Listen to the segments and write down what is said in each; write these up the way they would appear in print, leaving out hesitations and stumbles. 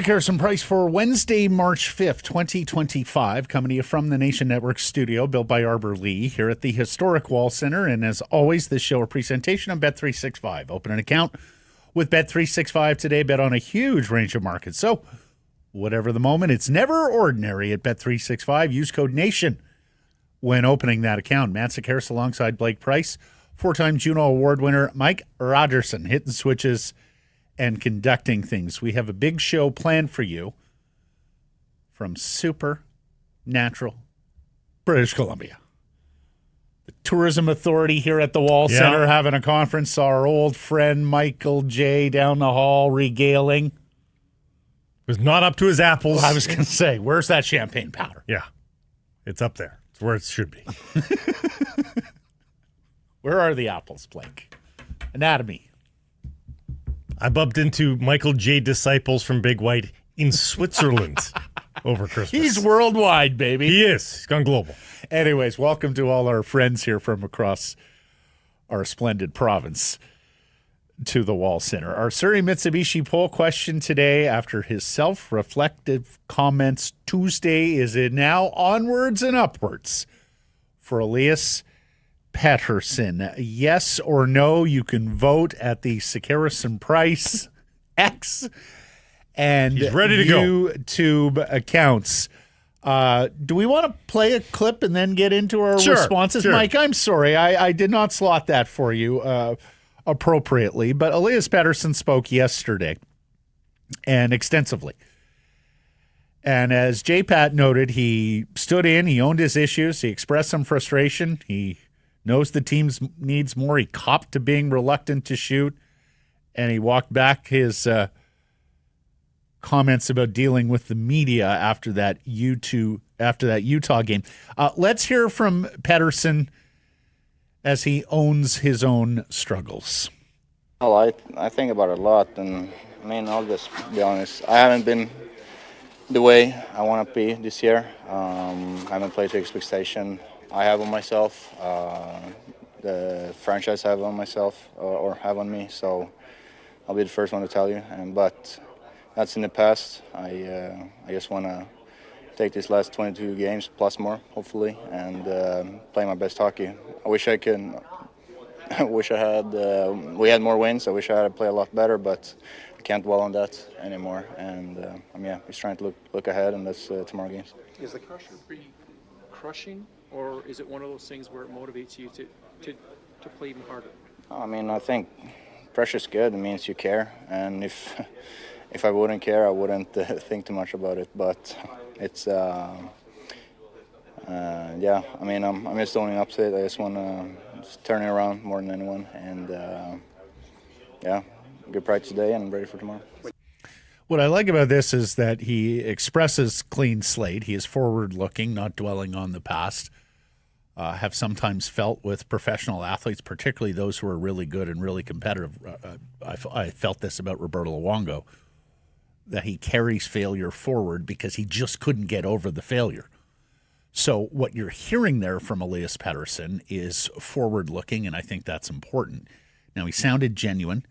Comparison price for Wednesday, March 5th, 2025, coming to you from the Nation Network studio, built by Arbor Lee, here at the historic Wall Center. And as always, this show a presentation on Bet365. Open an account with Bet365 today. Bet on a huge range of markets. So, whatever the moment, it's never ordinary at Bet365. Use code NATION when opening that account. Matt Sekeres alongside Blake Price, four-time Juno Award winner Mike Rogerson, hitting switches and conducting things. We have a big show planned for you from Supernatural, British Columbia. The Tourism Authority here at the Wall Center having a conference. Our old friend Michael J. down the hall regaling. Was not up to his apples. I was going to say, where's that champagne powder? Yeah, it's up there. It's where it should be. Where are the apples, Blake? Anatomy. I bumped into Michael J. Disciples from Big White in Switzerland over Christmas. He's worldwide, baby. He is. He's gone global. Anyways, welcome to all our friends here from across our splendid province to the Wall Center. Our Surrey Mitsubishi poll question today, after his self-reflective comments Tuesday, is it now onwards and upwards for Elias Pettersson? Yes or no? You can vote at the Sekeres Price X and he's ready to YouTube accounts. Do we want to play a clip and then get into our responses? Sure. Mike, I'm sorry. I did not slot that for you appropriately, but Elias Pettersson spoke yesterday and extensively. And as J-Pat noted, he stood in, he owned his issues, he expressed some frustration, he knows the team needs more. He copped to being reluctant to shoot, and he walked back his comments about dealing with the media after that Utah game. Let's hear from Pettersson as he owns his own struggles. Well, I think about it a lot, and I mean, I'll just be honest. I haven't been the way I want to be this year. I haven't played to expectation I have on myself, the franchise have on myself, or have on me. So I'll be the first one to tell you. But that's in the past. I just want to take these last 22 games plus more, hopefully, and play my best hockey. I wish I could. I wish I had. We had more wins. I wish I had to play a lot better, but I can't dwell on that anymore. And just trying to look ahead, and that's tomorrow games. Is the pressure pretty crushing? Or is it one of those things where it motivates you to play even harder? I mean, I think pressure's good. It means you care. And if I wouldn't care, I wouldn't think too much about it. But it's, I mean, I'm just owning up to it. I just want to turn it around more than anyone. And, good pride today, and I'm ready for tomorrow. What I like about this is that he expresses clean slate. He is forward-looking, not dwelling on the past. Have sometimes felt with professional athletes, particularly those who are really good and really competitive. I felt this about Roberto Luongo, that he carries failure forward because he just couldn't get over the failure. So what you're hearing there from Elias Pettersson is forward-looking, and I think that's important. Now, he sounded genuine.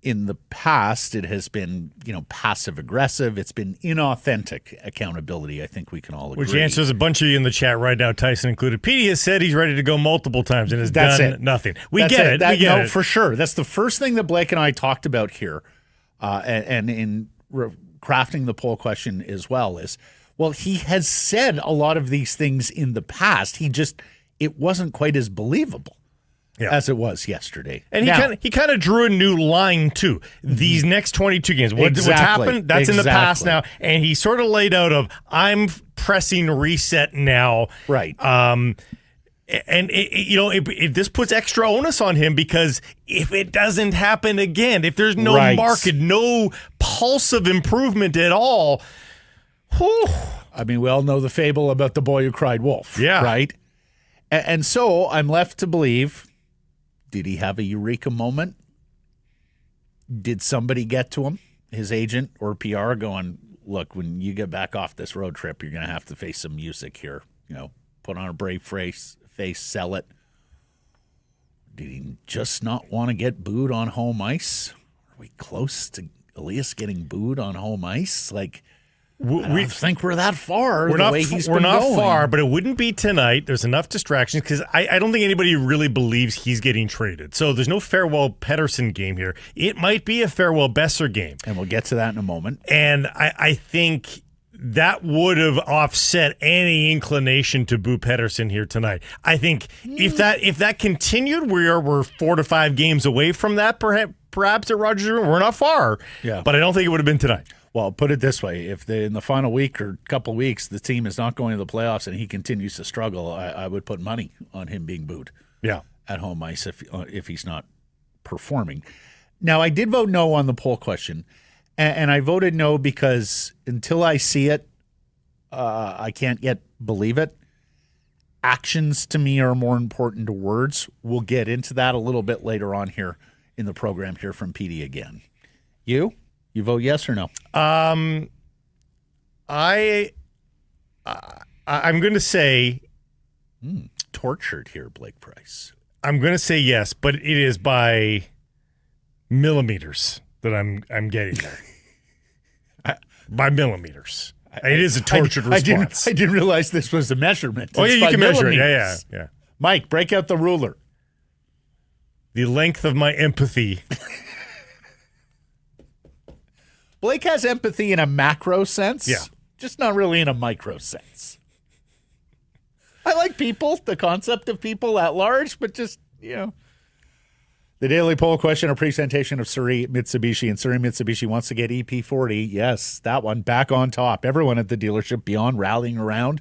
In the past, it has been, passive-aggressive. It's been inauthentic accountability. I think we can all agree. Which answers a bunch of you in the chat right now, Tyson included. Petey has said he's ready to go multiple times and has done nothing. We get it. For sure. That's the first thing that Blake and I talked about here, and in crafting the poll question as well, is, well, he has said a lot of these things in the past. It wasn't quite as believable. Yeah. As it was yesterday. And he kind of drew a new line, too. These next 22 games. What's happened, that's in the past now. And he sort of laid out of, I'm pressing reset now. Right. This puts extra onus on him, because if it doesn't happen again, if there's no market, no pulse of improvement at all, whew. I mean, we all know the fable about the boy who cried wolf. Yeah. Right? And so I'm left to believe, did he have a eureka moment? Did somebody get to him, his agent or PR, going, look, when you get back off this road trip, you're going to have to face some music here. Put on a brave face, sell it. Did he just not want to get booed on home ice? Are we close to Elias getting booed on home ice? Like, I don't think we're that far. We're not far, but it wouldn't be tonight. There's enough distractions because I don't think anybody really believes he's getting traded. So there's no farewell Pettersson game here. It might be a farewell Boeser game. And we'll get to that in a moment. And I think that would have offset any inclination to boo Pettersson here tonight. I think if that continued, we're 4 to 5 games away from that, perhaps at Rogers Arena. We're not far, but I don't think it would have been tonight. Well, put it this way. If in the final week or couple weeks the team is not going to the playoffs and he continues to struggle, I would put money on him being booed at home ice if he's not performing. Now, I did vote no on the poll question, and I voted no because until I see it, I can't yet believe it. Actions to me are more important to words. We'll get into that a little bit later on here in the program here from PD again. You vote yes or no? I'm going to say tortured here, Blake Price. I'm going to say yes, but it is by millimeters that I'm getting there. By millimeters. It is a tortured response. I didn't realize this was a measurement. Oh, yeah, you can measure it. Yeah. Mike, break out the ruler. The length of my empathy. Blake has empathy in a macro sense. Yeah. Just not really in a micro sense. I like people, the concept of people at large, but just, The daily poll question, a presentation of Surrey Mitsubishi, and Surrey Mitsubishi wants to get EP40. Yes, that one back on top. Everyone at the dealership beyond rallying around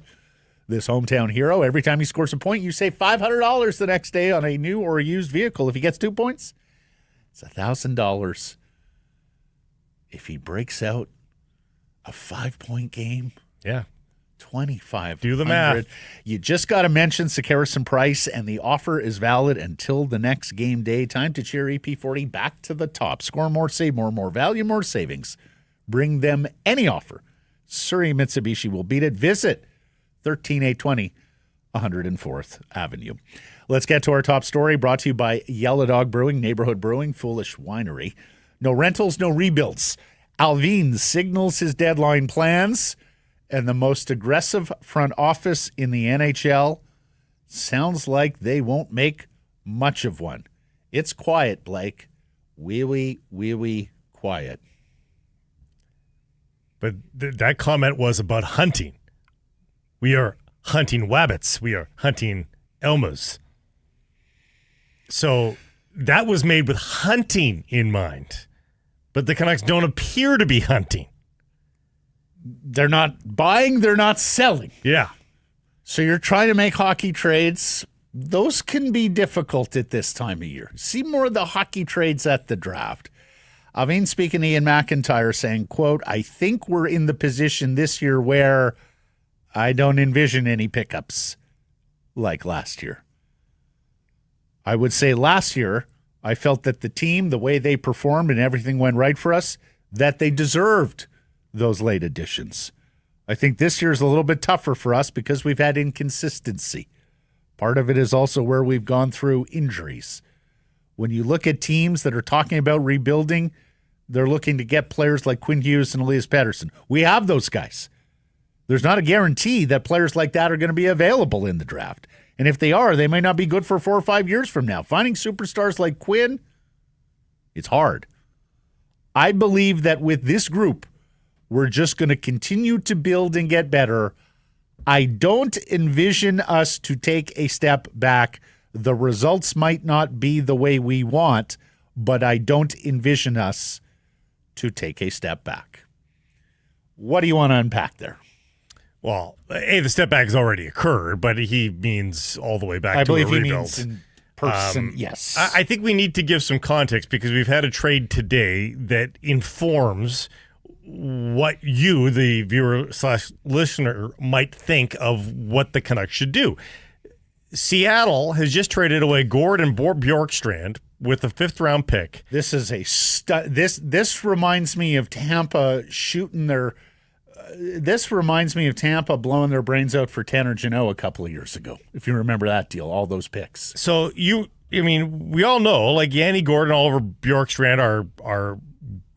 this hometown hero. Every time he scores a point, you save $500 the next day on a new or a used vehicle. If he gets 2 points, it's $1,000. If he breaks out a 5-point game, 25. Do the math. You just got to mention Sekerison Price, and the offer is valid until the next game day. Time to cheer EP40 back to the top. Score more, save more, more value, more savings. Bring them any offer. Surrey Mitsubishi will beat it. Visit 13820 104th Avenue. Let's get to our top story, brought to you by Yellow Dog Brewing, Neighborhood Brewing, Foolish Winery. No rentals, no rebuilds. Alvin signals his deadline plans, and the most aggressive front office in the NHL sounds like they won't make much of one. It's quiet, Blake. Wee quiet. But that comment was about hunting. We are hunting wabbits. We are hunting Elmas. So that was made with hunting in mind. But the Canucks don't appear to be hunting. They're not buying, they're not selling. Yeah. So you're trying to make hockey trades. Those can be difficult at this time of year. See more of the hockey trades at the draft. Alvin speaking to Ian McIntyre saying, quote, I think we're in the position this year where I don't envision any pickups like last year. I would say last year, I felt that the team, the way they performed and everything went right for us, that they deserved those late additions. I think this year is a little bit tougher for us because we've had inconsistency. Part of it is also where we've gone through injuries. When you look at teams that are talking about rebuilding, they're looking to get players like Quinn Hughes and Elias Pettersson. We have those guys. There's not a guarantee that players like that are going to be available in the draft. And if they are, they may not be good for 4 or 5 years from now. Finding superstars like Quinn, it's hard. I believe that with this group, we're just going to continue to build and get better. I don't envision us to take a step back. The results might not be the way we want, but I don't envision us to take a step back. What do you want to unpack there? Well, the step back has already occurred, but he means all the way back to a rebuild. I believe he means in person, yes. I think we need to give some context because we've had a trade today that informs what you, the viewer/listener, might think of what the Canucks should do. Seattle has just traded away Gord and Bjorkstrand with the 5th-round pick. This is a this reminds me of Tampa shooting their. This reminds me of Tampa blowing their brains out for Tanner Jeannot a couple of years ago. If you remember that deal, all those picks. So we all know like Yanni Gord and Oliver Bjorkstrand are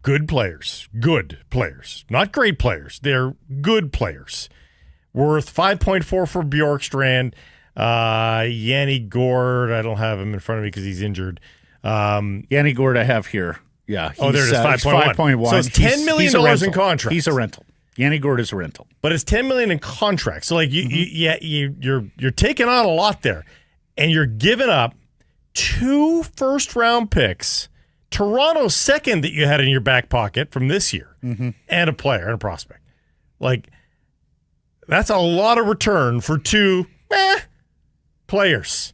good players, not great players. They're good players. Worth 5.4 for Bjorkstrand. Yanni Gord, I don't have him in front of me because he's injured. Yanni Gord I have here. Yeah. There it is, 5.1. So it's $10 million in contracts. He's a rental. Yanni Gord is a rental. But it's $10 million in contracts. So like you're taking on a lot there. And you're giving up 2 first-round picks, Toronto's second that you had in your back pocket from this year, and a player and a prospect. Like, that's a lot of return for 2 players.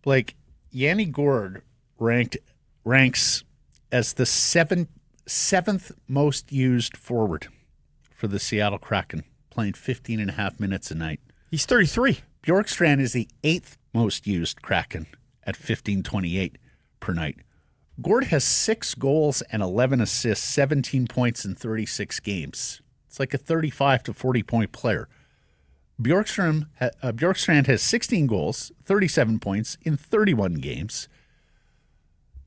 Like, Yanni Gord ranks as the seventh most used forward for the Seattle Kraken, playing 15 and a half minutes a night. He's 33. Bjorkstrand is the 8th most used Kraken at 15.28 per night. Gord has 6 goals and 11 assists, 17 points in 36 games. It's like a 35 to 40-point player. Bjorkstrand has 16 goals, 37 points in 31 games.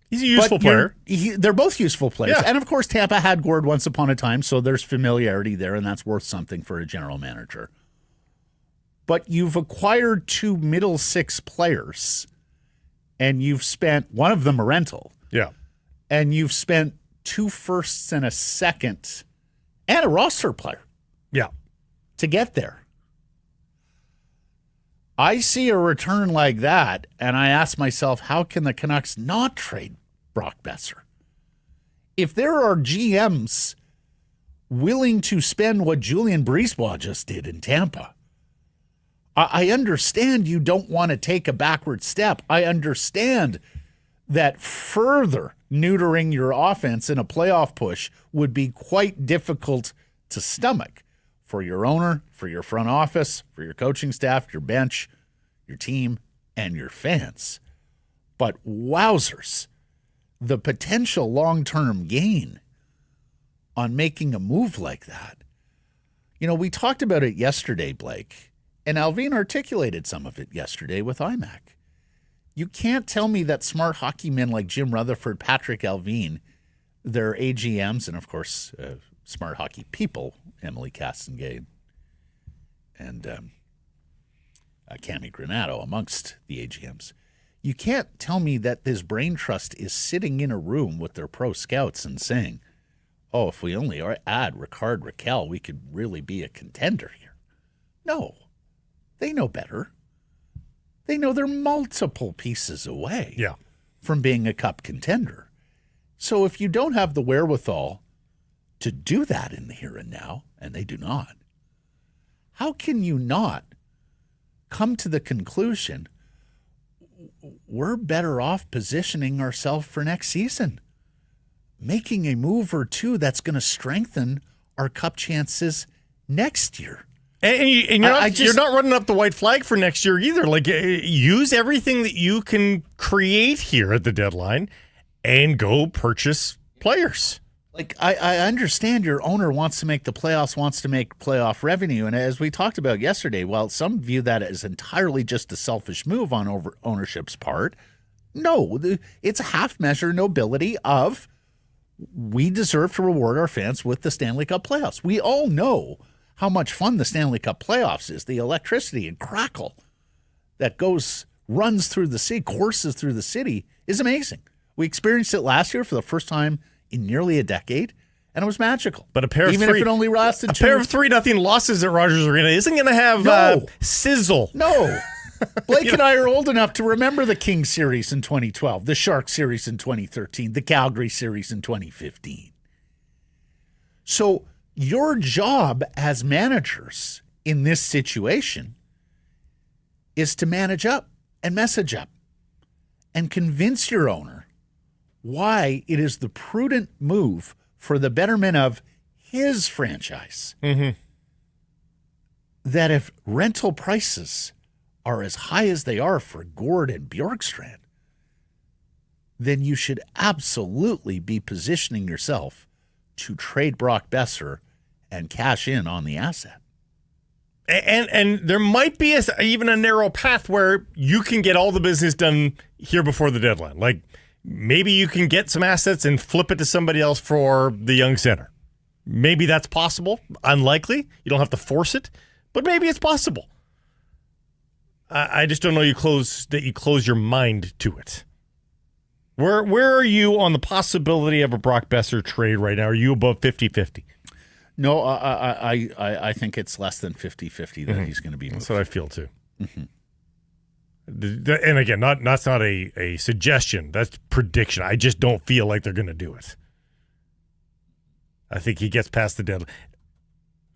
He's a useful player. They're both useful players. Yeah. And, of course, Tampa had Gord once upon a time, so there's familiarity there, and that's worth something for a general manager. But you've acquired 2 middle 6 players, and you've spent one of them a rental. Yeah. And you've spent 2 firsts and a second and a roster player. Yeah. To get there. I see a return like that, and I ask myself, how can the Canucks not trade Brock Boeser? If there are GMs willing to spend what Julien Brisebois just did in Tampa, I understand you don't want to take a backward step. I understand that further neutering your offense in a playoff push would be quite difficult to stomach for your owner, for your front office, for your coaching staff, your bench, your team, and your fans. But wowzers, the potential long-term gain on making a move like that. You know, we talked about it yesterday, Blake, and Alvin articulated some of it yesterday with IMAC. You can't tell me that smart hockey men like Jim Rutherford, Patrick Alvin, their AGMs, and of course, smart hockey people, Emily Castengay and Cami Granato amongst the AGMs. You can't tell me that this brain trust is sitting in a room with their pro scouts and saying, oh, if we only add Ricard Raquel, we could really be a contender here. No, they know better. They know they're multiple pieces away from being a cup contender. So if you don't have the wherewithal to do that in the here and now, and they do not, how can you not come to the conclusion we're better off positioning ourselves for next season, making a move or two that's going to strengthen our cup chances next year? And you're not running up the white flag for next year either. Like, use everything that you can create here at the deadline and go purchase players. Like, I understand your owner wants to make the playoffs, wants to make playoff revenue. And as we talked about yesterday, while some view that as entirely just a selfish move on ownership's part, no, it's a half-measure nobility of we deserve to reward our fans with the Stanley Cup playoffs. We all know how much fun the Stanley Cup playoffs is. The electricity and crackle that runs through the city, courses through the city, is amazing. We experienced it last year for the first time in nearly a decade, and it was magical. But if it only lasted a pair of 3-0 losses at Rogers Arena isn't going to have sizzle. No. Blake and I are old enough to remember the King series in 2012, the Shark series in 2013, the Calgary series in 2015. So your job as managers in this situation is to manage up and message up and convince your owner why it is the prudent move for the betterment of his franchise. Mm-hmm. That if rental prices are as high as they are for Gord and Bjorkstrand, then you should absolutely be positioning yourself to trade Brock Boeser and cash in on the asset. And there might be even a narrow path where you can get all the business done here before the deadline. Like maybe you can get some assets and flip it to somebody else for the young center. Maybe that's possible. Unlikely. You don't have to force it, but maybe it's possible. I just don't know you close your mind to it. Where are you on the possibility of a Brock Boeser trade right now? Are you above 50-50? No, I think it's less than 50-50 that he's going to be moved. That's what I feel too. Mm-hmm. And again, that's not a suggestion. That's prediction. I just don't feel like they're going to do it. I think he gets past the deadline.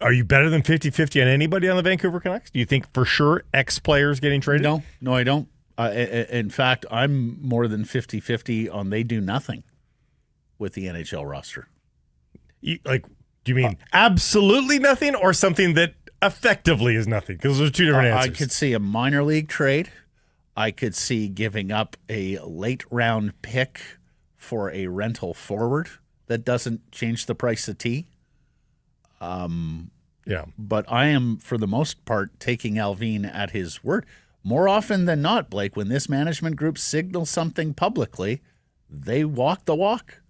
Are you better than 50-50 on anybody on the Vancouver Canucks? Do you think for sure X players getting traded? No, I don't. In fact, I'm more than 50-50 on they do nothing with the NHL roster. Do you mean absolutely nothing or something that effectively is nothing? Because those are two different answers. I could see a minor league trade. I could see giving up a late round pick for a rental forward that doesn't change the price of tea. Yeah. But I am, for the most part, taking Allvin at his word. More often than not, Blake, when this management group signals something publicly, they walk the walk.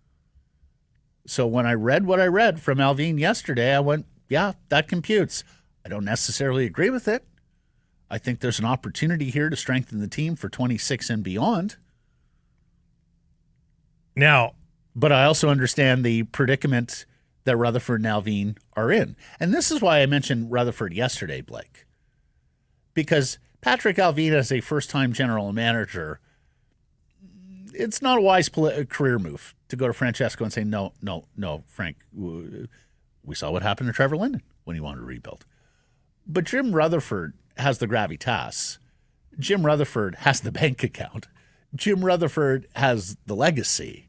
So when I read what I read from Allvin yesterday, I went, yeah, that computes. I don't necessarily agree with it. I think there's an opportunity here to strengthen the team for 26 and beyond. Now, but I also understand the predicament that Rutherford and Allvin are in. And this is why I mentioned Rutherford yesterday, Blake. Because Patrick Allvin as a first-time general manager, it's not a wise career move to go to Francesco and say, no, Frank, we saw what happened to Trevor Linden when he wanted to rebuild. But Jim Rutherford has the gravitas. Jim Rutherford has the bank account. Jim Rutherford has the legacy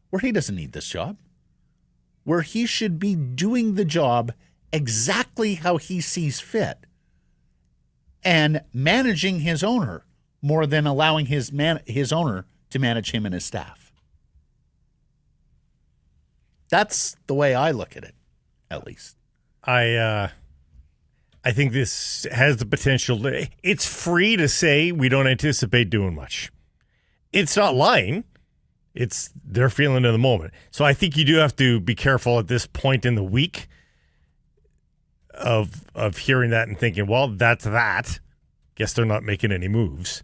where he doesn't need this job, where he should be doing the job exactly how he sees fit and managing his owner more than allowing his owner to manage him and his staff. That's the way I look at it, at least. I think this has the potential. It's free to say we don't anticipate doing much. It's not lying. It's their feeling in the moment. So I think you do have to be careful at this point in the week of hearing that and thinking, well, that's that. Guess they're not making any moves.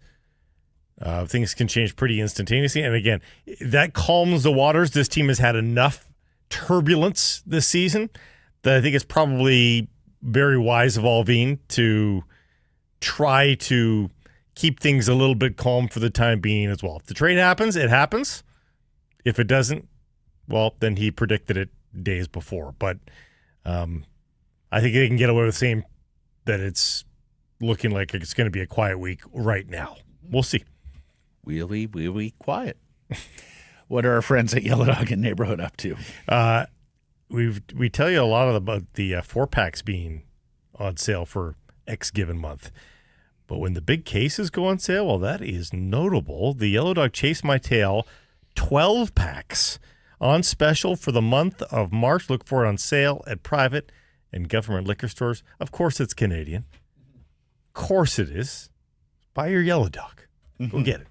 Things can change pretty instantaneously. And again, that calms the waters. This team has had enough turbulence this season that I think it's probably very wise of Allvin to try to keep things a little bit calm for the time being as well. If the trade happens, it happens. If it doesn't, well, then he predicted it days before. But I think they can get away with saying that it's looking like it's going to be a quiet week right now. We'll see. Wee quiet. What are our friends at Yellow Dog and Neighborhood up to? We tell you a lot about the 4-packs being on sale for X given month. But when the big cases go on sale, well, that is notable. The Yellow Dog Chase My Tail 12 packs on special for the month of March. Look for it on sale at private and government liquor stores. Of course, it's Canadian. Of course it is. Buy your Yellow Dog. Go get it.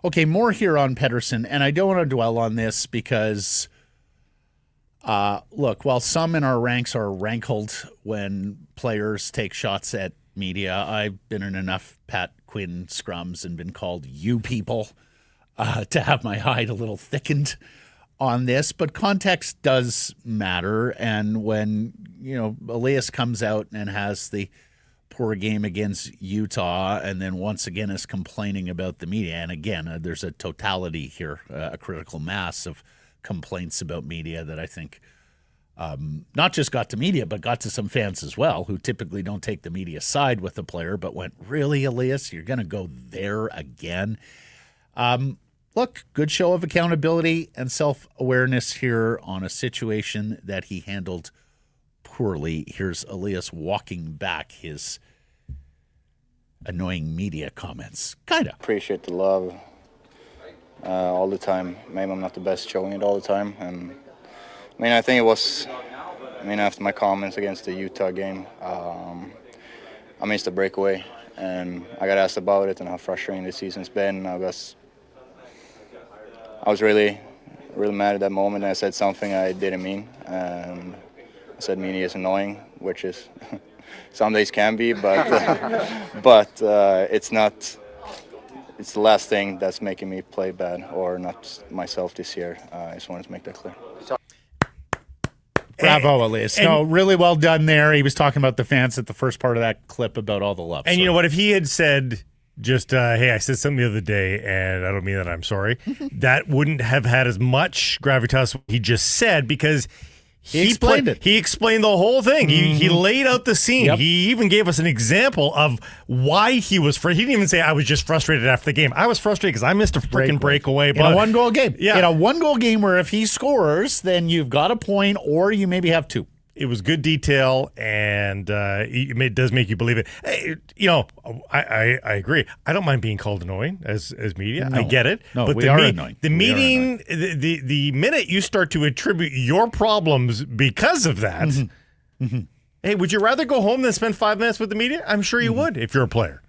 Okay, more here on Pettersson, and I don't want to dwell on this because, look, while some in our ranks are rankled when players take shots at media, I've been in enough Pat Quinn scrums and been called you people to have my hide a little thickened on this. But context does matter, and when, Elias comes out and has the poor game against Utah and then once again is complaining about the media. And again, there's a totality here, a critical mass of complaints about media that I think not just got to media, but got to some fans as well who typically don't take the media side with the player, but went, really, Elias, you're going to go there again? Look, good show of accountability and self-awareness here on a situation that he handled poorly. Here's Elias walking back his annoying media comments. Kind of. Appreciate the love all the time. Maybe I'm not the best showing it all the time. And I mean, I think it was, after my comments against the Utah game, I missed a breakaway, and I got asked about it and how frustrating this season's been. I was really mad at that moment, and I said something I didn't mean. And I said media is annoying, which is some days can be, but it's not. It's the last thing that's making me play bad or not myself this year. I just wanted to make that clear. Bravo, Elias. No, really well done there. He was talking about the fans at the first part of that clip about all the love. And you know what? If he had said just, hey, I said something the other day, and I don't mean that I'm sorry, that wouldn't have had as much gravitas he just said, because he explained it. He explained the whole thing. He laid out the scene. Yep. He even gave us an example of why he was frustrated. He didn't even say, I was just frustrated after the game. I was frustrated because I missed a freaking breakaway. In a one-goal game. Yeah. In a one-goal game where if he scores, then you've got a point or you maybe have two. It was good detail, and it does make you believe it. Hey, I agree. I don't mind being called annoying as media. No. I get it. No, but we are annoying. The meeting, the minute you start to attribute your problems because of that, hey, would you rather go home than spend 5 minutes with the media? I'm sure you would if you're a player.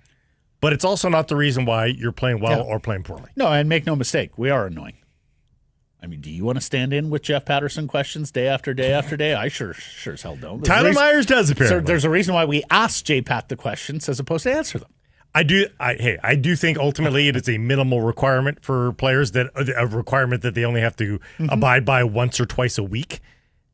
But it's also not the reason why you're playing well or playing poorly. No, and make no mistake, we are annoying. I mean, do you want to stand in with Jeff Pettersson questions day after day after day? I sure as hell don't. Tyler Myers does, apparently. So there's a reason why we ask J. Pat the questions as opposed to answer them. I do think ultimately it is a minimal requirement for players, that a requirement that they only have to abide by once or twice a week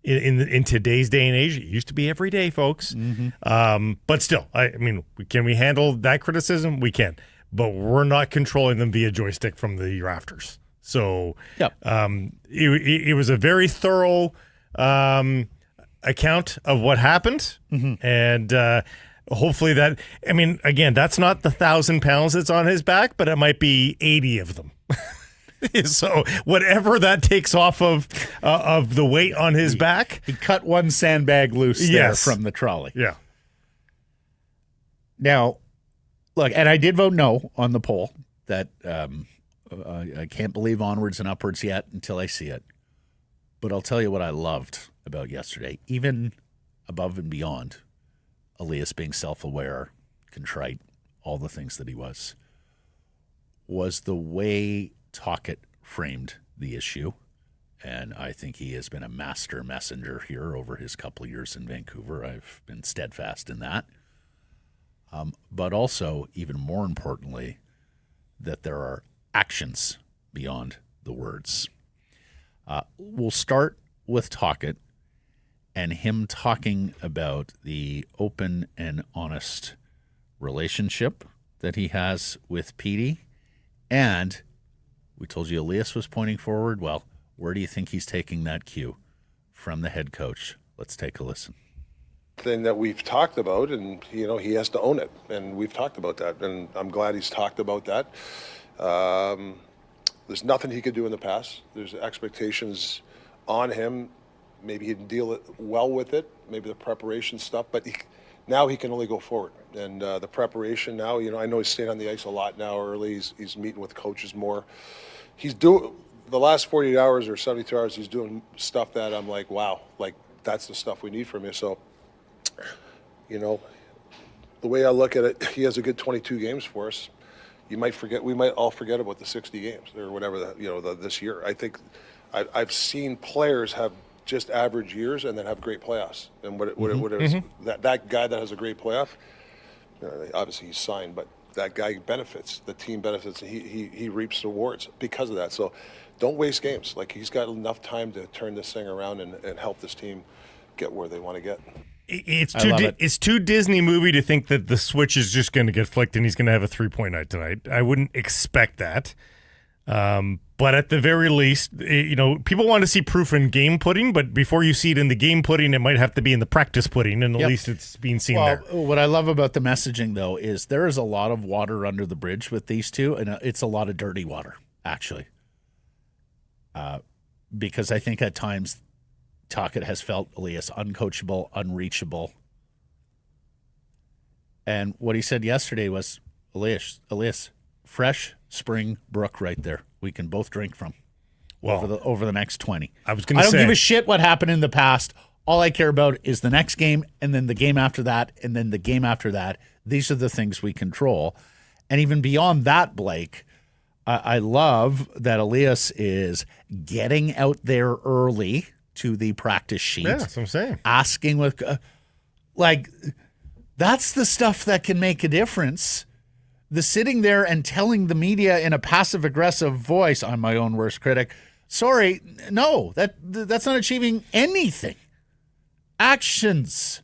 in today's day and age. It used to be every day, folks. But still, I mean, can we handle that criticism? We can, but we're not controlling them via joystick from the rafters. So it was a very thorough account of what happened. And hopefully that, I mean, again, that's not the 1,000 pounds that's on his back, but it might be 80 of them. So whatever that takes off of the weight on his back. He cut one sandbag loose there from the trolley. Yeah. Now, look, and I did vote no on the poll that I can't believe onwards and upwards yet until I see it. But I'll tell you what I loved about yesterday, even above and beyond Elias being self-aware, contrite, all the things that he was the way Tocchet framed the issue. And I think he has been a master messenger here over his couple of years in Vancouver. I've been steadfast in that. But also, even more importantly, that there are actions beyond the words. We'll start with Tocchet and him talking about the open and honest relationship that he has with Petey. And we told you Elias was pointing forward. Well, where do you think he's taking that cue from the head coach? Let's take a listen. Thing that we've talked about, and he has to own it, and we've talked about that, and I'm glad he's talked about that. There's nothing he could do in the past. There's expectations on him. Maybe he didn't deal well with it, maybe the preparation stuff, but now he can only go forward. And the preparation now, I know he's staying on the ice a lot now early. He's meeting with coaches more. He's doing the last 48 hours or 72 hours, he's doing stuff that I'm like, wow, like that's the stuff we need from you. So, the way I look at it, he has a good 22 games for us. We might all forget about the 60 games or whatever this year. I think I've seen players have just average years and then have great playoffs. And what it is, that guy that has a great playoff, obviously he's signed, but that guy benefits. The team benefits. He reaps rewards because of that. So don't waste games. Like, he's got enough time to turn this thing around and help this team get where they want to get. It's too Disney movie to think that the switch is just going to get flicked and he's going to have a 3-point night tonight. I wouldn't expect that. But at the very least, people want to see proof in game pudding, but before you see it in the game pudding, it might have to be in the practice pudding, and at least it's being seen there. What I love about the messaging, though, is there is a lot of water under the bridge with these two, and it's a lot of dirty water, actually. Because I think at times Tocchet has felt Elias uncoachable, unreachable. And what he said yesterday was, Elias, fresh spring brook right there. We can both drink from Well, over the next 20. I was going to say, I don't give a shit what happened in the past. All I care about is the next game, and then the game after that, and then the game after that. These are the things we control. And even beyond that, Blake, I love that Elias is getting out there early to the practice sheet. yeah, that's what I'm saying. Asking with, that's the stuff that can make a difference. The sitting there and telling the media in a passive-aggressive voice, I'm my own worst critic. Sorry, no, that's not achieving anything. Actions,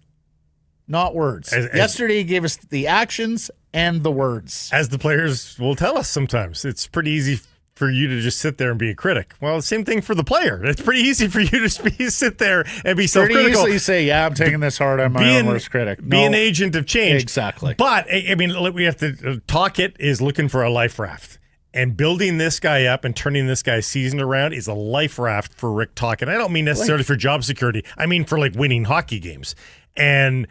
not words. Yesterday, he gave us the actions and the words. As the players will tell us sometimes, it's pretty easy for you to just sit there and be a critic. Well, the same thing for the player. It's pretty easy for you to sit there and be self-critical. Pretty easily say, yeah, I'm taking this hard. I'm my own worst critic. Be an agent of change. Exactly. But, I mean, we have to, Tocchet is looking for a life raft. And building this guy up and turning this guy's season around is a life raft for Rick Tocchet. I don't mean necessarily for job security. I mean for winning hockey games. And,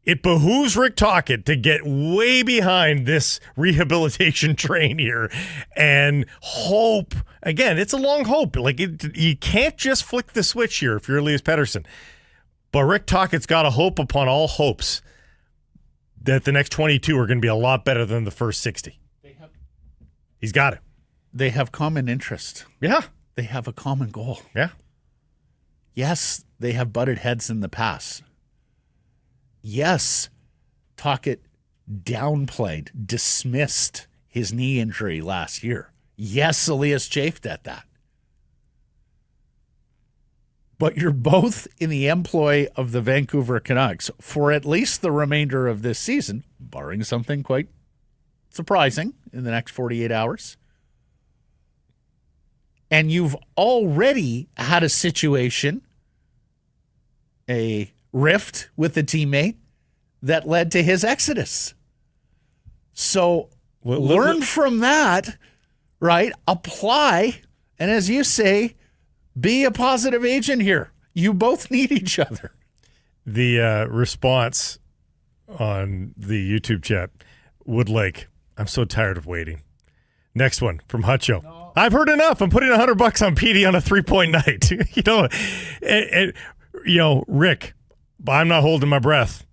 it behooves Rick Tocchet to get way behind this rehabilitation train here and hope. Again, it's a long hope. You can't just flick the switch here if you're Elias Pettersson. But Rick Tocchet's got a hope upon all hopes that the next 22 are going to be a lot better than the first 60. He's got it. They have common interest. Yeah. They have a common goal. Yeah. Yes, they have butted heads in the past. Yes, Tocchet downplayed, dismissed his knee injury last year. Yes, Elias chafed at that. But you're both in the employ of the Vancouver Canucks for at least the remainder of this season, barring something quite surprising in the next 48 hours. And you've already had a situation, a rift with a teammate that led to his exodus. So learn from that, right? Apply. And as you say, be a positive agent here. You both need each other. The response on the YouTube chat, Woodlake, I'm so tired of waiting. Next one from Hutcho. No. I've heard enough. I'm putting $100 on Petey on a 3-point night. Rick, I'm not holding my breath.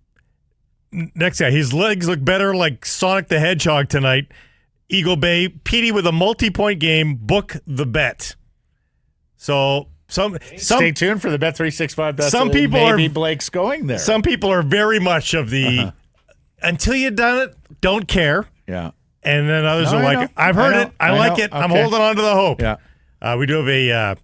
Next guy, his legs look better like Sonic the Hedgehog tonight. Eagle Bay, Petey with a multi-point game. Book the bet. So stay tuned for the Bet365. That's some people maybe Blake's going there. Some people are very much of the until you've done it, don't care. Yeah. And then others are like, I've heard it. I like it. I'm holding on to the hope. Yeah. We do have a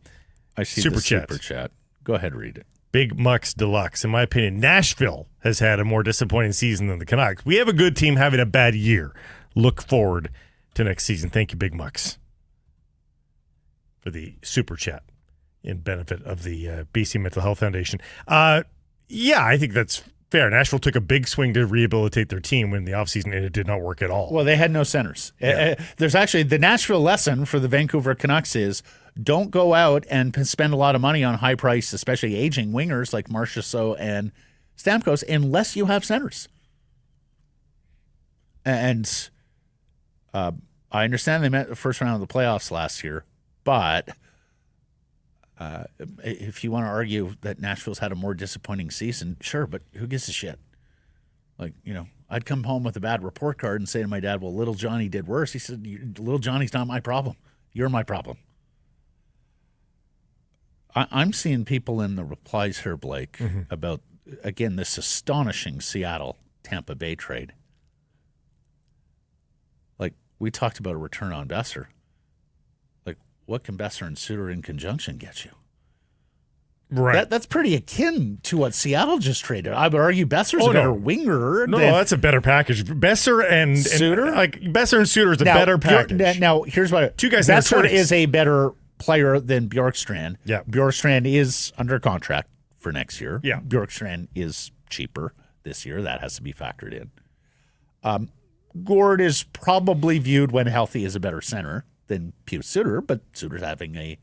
I see super the chat. Super chat. Go ahead, read it. Big Mucks Deluxe. In my opinion, Nashville has had a more disappointing season than the Canucks. We have a good team having a bad year. Look forward to next season. Thank you, Big Mucks, for the super chat in benefit of the BC Mental Health Foundation. Yeah, I think that's fair. Nashville took a big swing to rehabilitate their team in the offseason, and it did not work at all. Well, they had no centers. Yeah. There's actually the Nashville lesson for the Vancouver Canucks is don't go out and spend a lot of money on high-priced, especially aging wingers like Marchessault and Stamkos unless you have centers. And I understand they met the first round of the playoffs last year, but if you want to argue that Nashville's had a more disappointing season, sure, but who gives a shit? I'd come home with a bad report card and say to my dad, well, little Johnny did worse. He said, little Johnny's not my problem. You're my problem. I'm seeing people in the replies here, Blake, about, again, this astonishing Seattle-Tampa Bay trade. We talked about a return on Boeser. What can Boeser and Suter in conjunction get you? Right. That's pretty akin to what Seattle just traded. I would argue Boeser's a better winger. No, that's a better package. Boeser and Suter? Boeser and Suter is a better package. Now, here's what two guys. Boeser is a better player than Bjorkstrand. Yeah. Bjorkstrand is under contract for next year. Yeah. Bjorkstrand is cheaper this year. That has to be factored in. Gord is probably viewed when healthy as a better center than Pius Suter, but Suter's having a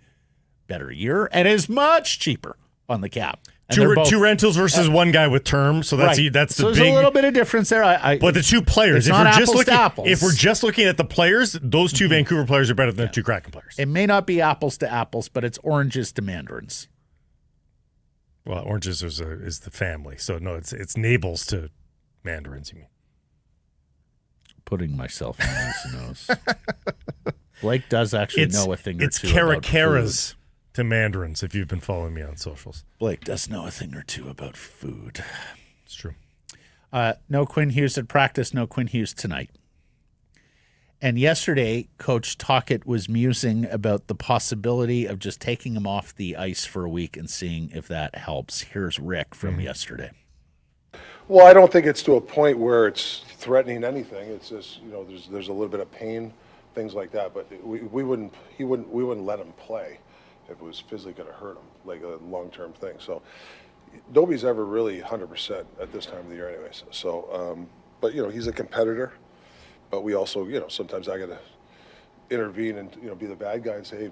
better year and is much cheaper on the cap Two rentals versus one guy with term, so that's Right. that's the So big. there's a little bit of difference there. But the two players, It's not apples to apples. if we're just looking at the players, those two Vancouver players are better than the two Kraken players. It may not be apples to apples, but it's oranges to mandarins. Well, oranges is the family, so no, it's nabels to mandarins. You mean? Putting myself in his nose. Blake does actually know a thing or It's two about caracaras food. to mandarins. If you've been following me on socials, Blake does know a thing or two about food. it's true. No Quinn Hughes at practice. No Quinn Hughes tonight. And yesterday, Coach Tocchet was musing about the possibility of just taking him off the ice for a week and seeing if that helps. Here's Rick from yesterday. Well, I don't think it's to a point where it's threatening anything. It's just, there's a little bit of pain, things like that. But we wouldn't let him play if it was physically going to hurt him, like a long-term thing. So nobody's ever really 100% at this time of the year, anyways. So, but he's a competitor. But we also, sometimes I got to intervene and be the bad guy and say, hey,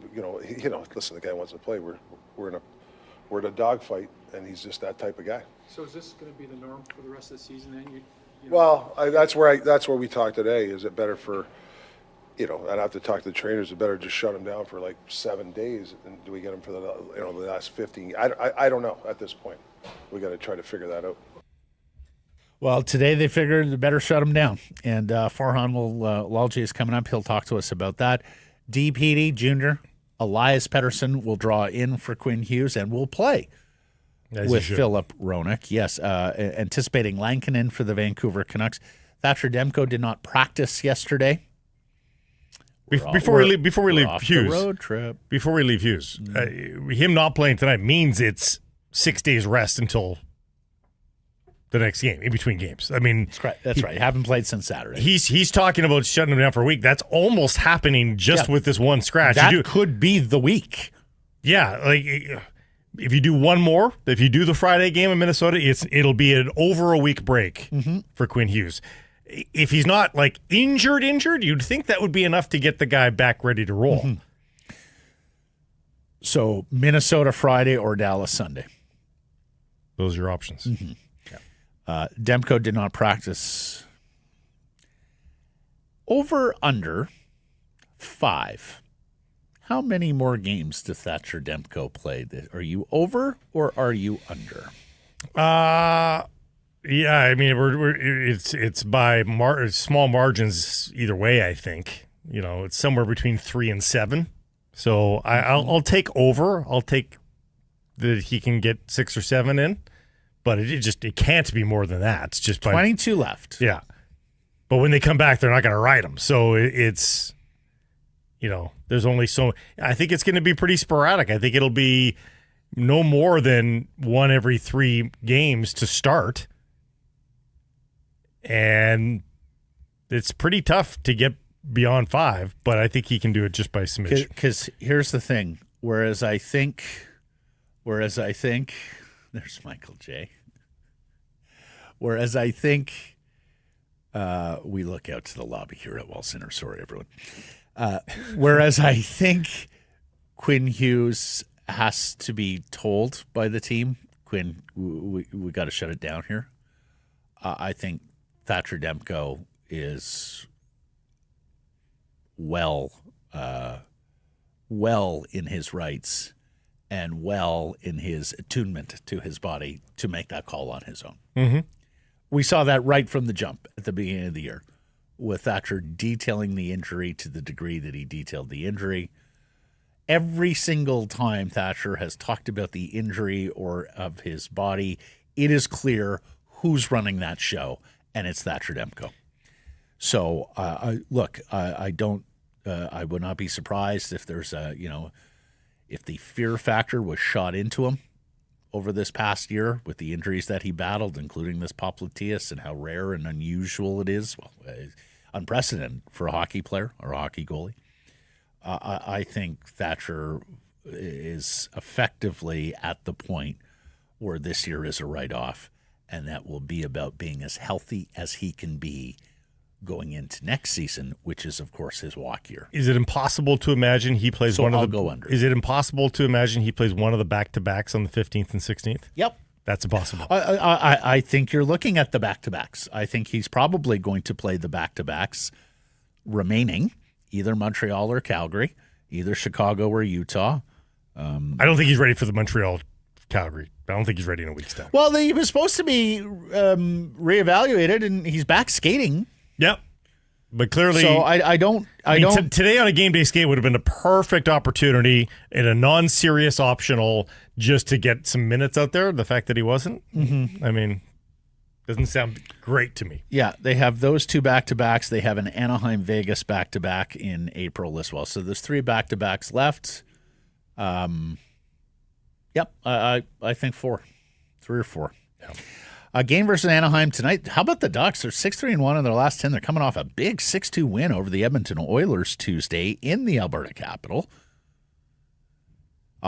listen, the guy wants to play. We're in a dogfight, and he's just that type of guy. So is this going to be the norm for the rest of the season then? Well, that's where we talked today. Is it better for, I'd have to talk to the trainers. Is it better just shut him down for like 7 days, and do we get him for the last 15? I don't know at this point. We got to try to figure that out. Well, today they figured they better shut him down. And Farhan Lalji is coming up. He'll talk to us about that. D. Jr., Elias Pettersson will draw in for Quinn Hughes and will play with Filip Roenick. Yes, anticipating Lankinen for the Vancouver Canucks. Thatcher Demko did not practice yesterday. Before we leave Hughes, road trip. Before we leave Hughes, him not playing tonight means it's 6 days rest until the next game, in between games. I mean, that's right. Haven't played since Saturday. He's talking about shutting him down for a week. That's almost happening just with this one scratch. That could be the week. Yeah, like if you do one more, if you do the Friday game in Minnesota, it'll be an over a week break for Quinn Hughes. If he's not like injured, you'd think that would be enough to get the guy back ready to roll. Mm-hmm. So Minnesota Friday or Dallas Sunday. Those are your options. Mm-hmm. Demko did not practice. Over under 5. How many more games does Thatcher Demko play? Are you over or are you under? Yeah, I mean it's by small margins either way. I think it's somewhere between 3 and 7. So I'll take over. I'll take that he can get 6 or 7 in. But it can't be more than that. It's just 22 left. Yeah. But when they come back, they're not going to ride them. So it's, there's only so. I think it's going to be pretty sporadic. I think it'll be no more than 1 every 3 games to start. And it's pretty tough to get beyond 5, but I think he can do it just by submission. Because here's the thing. Whereas I think. There's Michael J. Whereas I think we look out to the lobby here at Wall Center. Sorry, everyone. Whereas I think Quinn Hughes has to be told by the team, Quinn, we got to shut it down here. I think Thatcher Demko is well in his rights and well in his attunement to his body to make that call on his own. Mm-hmm. We saw that right from the jump at the beginning of the year, with Thatcher detailing the injury to the degree that he detailed the injury. Every single time Thatcher has talked about the injury or of his body, it is clear who's running that show, and it's Thatcher Demko. So, I would not be surprised if there's if the fear factor was shot into him over this past year with the injuries that he battled, including this popliteus and how rare and unusual it is, unprecedented for a hockey player or a hockey goalie. I think Thatcher is effectively at the point where this year is a write-off, and that will be about being as healthy as he can be going into next season, which is, of course, his walk year. Is it impossible to imagine he plays I'll go under. Is it impossible to imagine he plays one of the back-to-backs on the 15th and 16th? Yep. That's impossible. I think you're looking at the back-to-backs. I think he's probably going to play the back-to-backs remaining, either Montreal or Calgary, either Chicago or Utah. I don't think he's ready for the Montreal-Calgary. I don't think he's ready in a week's time. Well, he was supposed to be reevaluated, and he's back skating. Yep. But clearly, so I don't. Today on a game day skate would have been a perfect opportunity in a non-serious optional just to get some minutes out there. The fact that he wasn't, I mean, doesn't sound great to me. Yeah, they have those two back-to-backs. They have an Anaheim Vegas back-to-back in April as well. So there's 3 back-to-backs left. Yep, I think 4, 3 or 4. Yeah. A game versus Anaheim tonight. How about the Ducks? They're 6-3-1 in their last 10. They're coming off a big 6-2 win over the Edmonton Oilers Tuesday in the Alberta capital.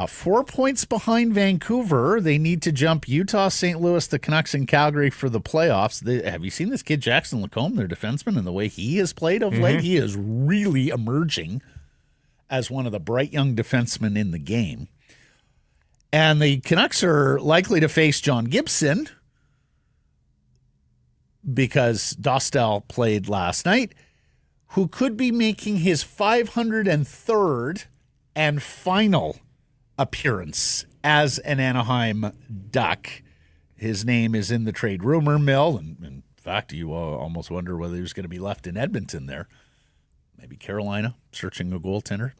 4 points behind Vancouver. They need to jump Utah, St. Louis, the Canucks, and Calgary for the playoffs. Have you seen this kid, Jackson Lacombe, their defenseman, and the way he has played of late? He is really emerging as one of the bright young defensemen in the game. And the Canucks are likely to face John Gibson, because Dostal played last night, who could be making his 503rd and final appearance as an Anaheim Duck. His name is in the trade rumor mill, and in fact, you almost wonder whether he was going to be left in Edmonton there. Maybe Carolina, searching a goaltender.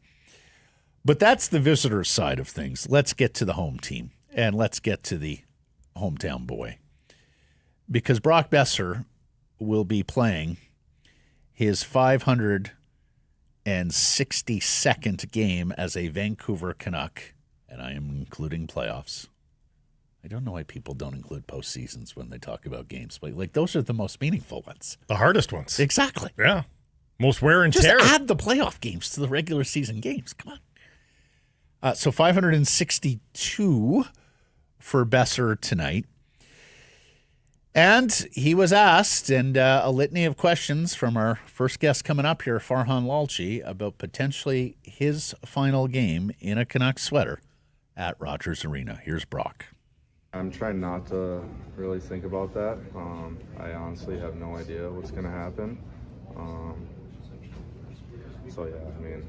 But that's the visitor's side of things. Let's get to the home team, and let's get to the hometown boy. Because Brock Boeser will be playing his 562nd game as a Vancouver Canuck, and I am including playoffs. I don't know why people don't include postseasons when they talk about games, but like those are the most meaningful ones. The hardest ones. Exactly. Yeah. Most wear and tear. Just add the playoff games to the regular season games. Come on. So 562 for Boeser tonight. And he was asked, and a litany of questions from our first guest coming up here, Farhan Lalji, about potentially his final game in a Canucks sweater at Rogers Arena. Here's Brock. I'm trying not to really think about that. I honestly have no idea what's going to happen. So yeah, I mean,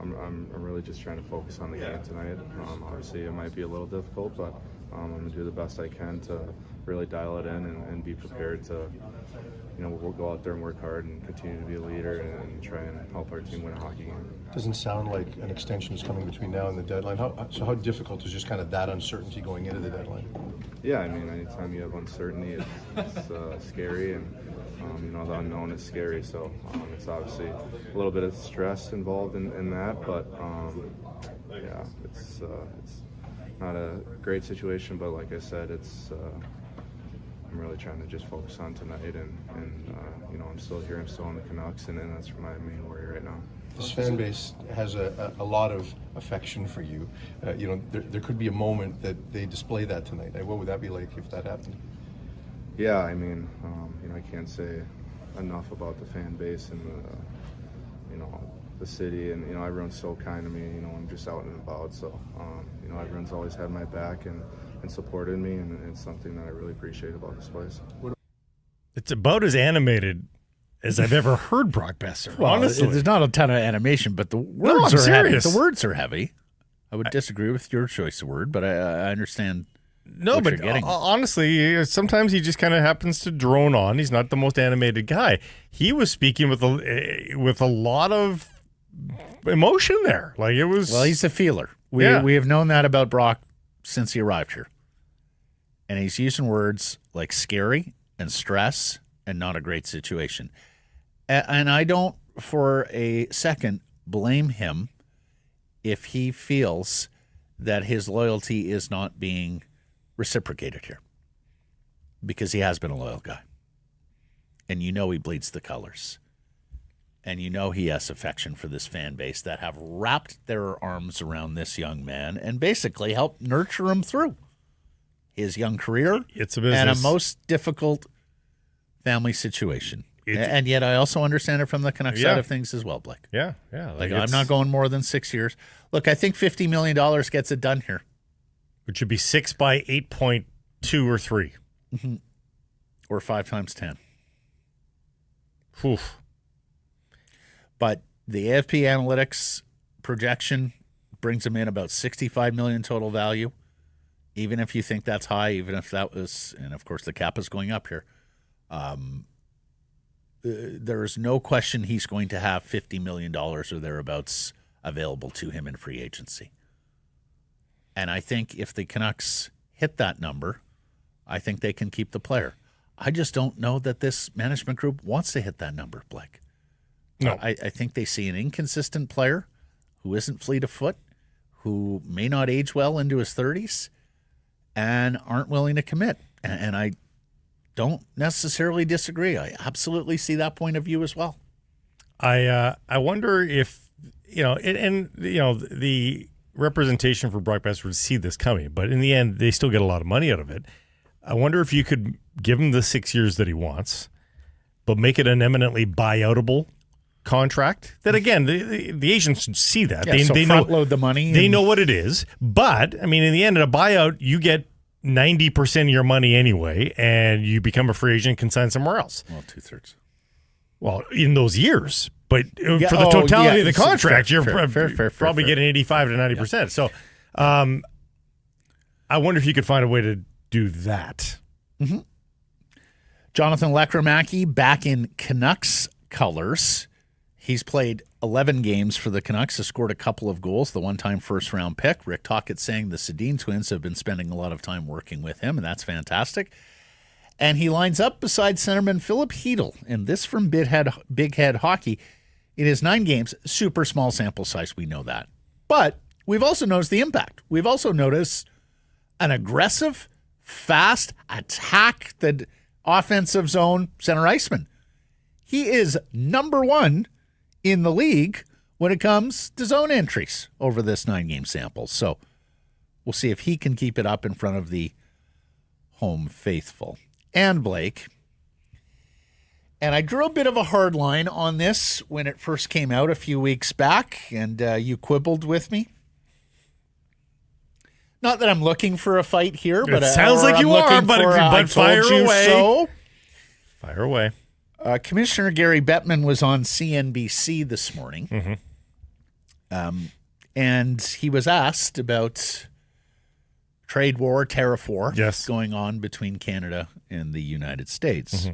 I'm really just trying to focus on the game tonight. Obviously, it might be a little difficult, but I'm going to do the best I can to really dial it in and be prepared to, we'll go out there and work hard and continue to be a leader and try and help our team win a hockey game. Doesn't sound like an extension is coming between now and the deadline. So how difficult is just kind of that uncertainty going into the deadline? Yeah, I mean, anytime you have uncertainty, it's scary, and the unknown is scary. So it's obviously a little bit of stress involved in that, but yeah, it's not a great situation. But like I said, I'm really trying to just focus on tonight, and I'm still here. I'm still on the Canucks, and that's my main worry right now. This fan base has a lot of affection for you. There could be a moment that they display that tonight. What would that be like if that happened? Yeah, I mean, I can't say enough about the fan base and the city, and everyone's so kind to me. I'm just out and about, so everyone's always had my back and supported me, and it's something that I really appreciate about this place. It's about as animated as I've ever heard Brock Boeser. Well, honestly, there's not a ton of animation, but the words are serious. heavy. The words are heavy. I would disagree with your choice of word, but I understand. No, but honestly, sometimes he just kind of happens to drone on. He's not the most animated guy. He was speaking with a lot of emotion there. Like it was. Well, he's a feeler. We have known that about Brock since he arrived here, and he's using words like scary and stress and not a great situation. And I don't for a second blame him if he feels that his loyalty is not being reciprocated here, because he has been a loyal guy, and he bleeds the colors, and he has affection for this fan base that have wrapped their arms around this young man and basically helped nurture him through his young career. It's a business and a most difficult family situation. And yet I also understand it from the Canucks side of things as well, Blake. Yeah. Like I'm not going more than 6 years. Look, I think $50 million gets it done here. Which should be 6 by 8.5 2 or 3. Or 5 times 10. Oof. But the AFP Analytics projection brings him in about $65 million total value. Even if you think that's high, even if that was, and of course the cap is going up here, there is no question he's going to have $50 million or thereabouts available to him in free agency. And I think if the Canucks hit that number, I think they can keep the player. I just don't know that this management group wants to hit that number, Blake. No. I think they see an inconsistent player who isn't fleet of foot, who may not age well into his 30s, and aren't willing to commit. And I don't necessarily disagree. I absolutely see that point of view as well. I wonder if, the representation for Brock Boeser would see this coming, but in the end, they still get a lot of money out of it. I wonder if you could give him the 6 years that he wants, but make it an eminently buyoutable contract. That again, the agents see that. Yeah, they front load the money. They know what it is. But I mean, in the end, in a buyout, you get 90% of your money anyway, and you become a free agent, can sign somewhere else. Well, 2/3. Well, in those years, but for the totality of the contract, you're probably getting 85 to 90%. Yeah. So, I wonder if you could find a way to do that. Mm-hmm. Jonathan Lekremacki back in Canucks colors. He's played 11 games for the Canucks, has scored a couple of goals, the one-time first-round pick. Rick Tocchet saying the Sedin twins have been spending a lot of time working with him, and that's fantastic. And he lines up beside centerman Filip Chytil, and this from Big Head Hockey. It is 9 games, super small sample size, we know that. But we've also noticed the impact. We've also noticed an aggressive, fast attack the offensive zone center iceman. He is number 1 in the league when it comes to zone entries over this 9-game sample. So we'll see if he can keep it up in front of the home faithful. And Blake, and I drew a bit of a hard line on this when it first came out a few weeks back, and you quibbled with me. Not that I'm looking for a fight here, but it sounds like you are, but fire away. So. Fire away. Commissioner Gary Bettman was on CNBC this morning, and he was asked about trade war, tariff war going on between Canada and the United States.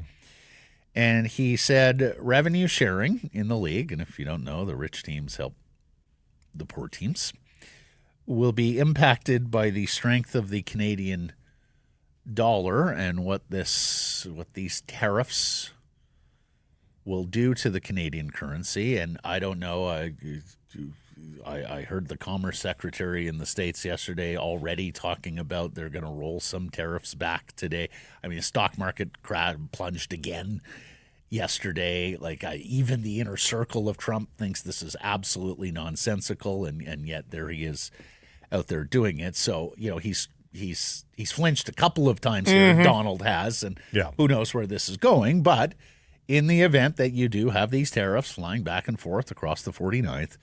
And he said revenue sharing in the league, and if you don't know, the rich teams help the poor teams, will be impacted by the strength of the Canadian dollar and what these tariffs will do to the Canadian currency. And I don't know, I heard the Commerce Secretary in the States yesterday already talking about they're going to roll some tariffs back today. I mean, the stock market plunged again yesterday. Like even the inner circle of Trump thinks this is absolutely nonsensical, and yet there he is out there doing it. So, he's flinched a couple of times here. Donald has, and who knows where this is going. But in the event that you do have these tariffs flying back and forth across the 49th,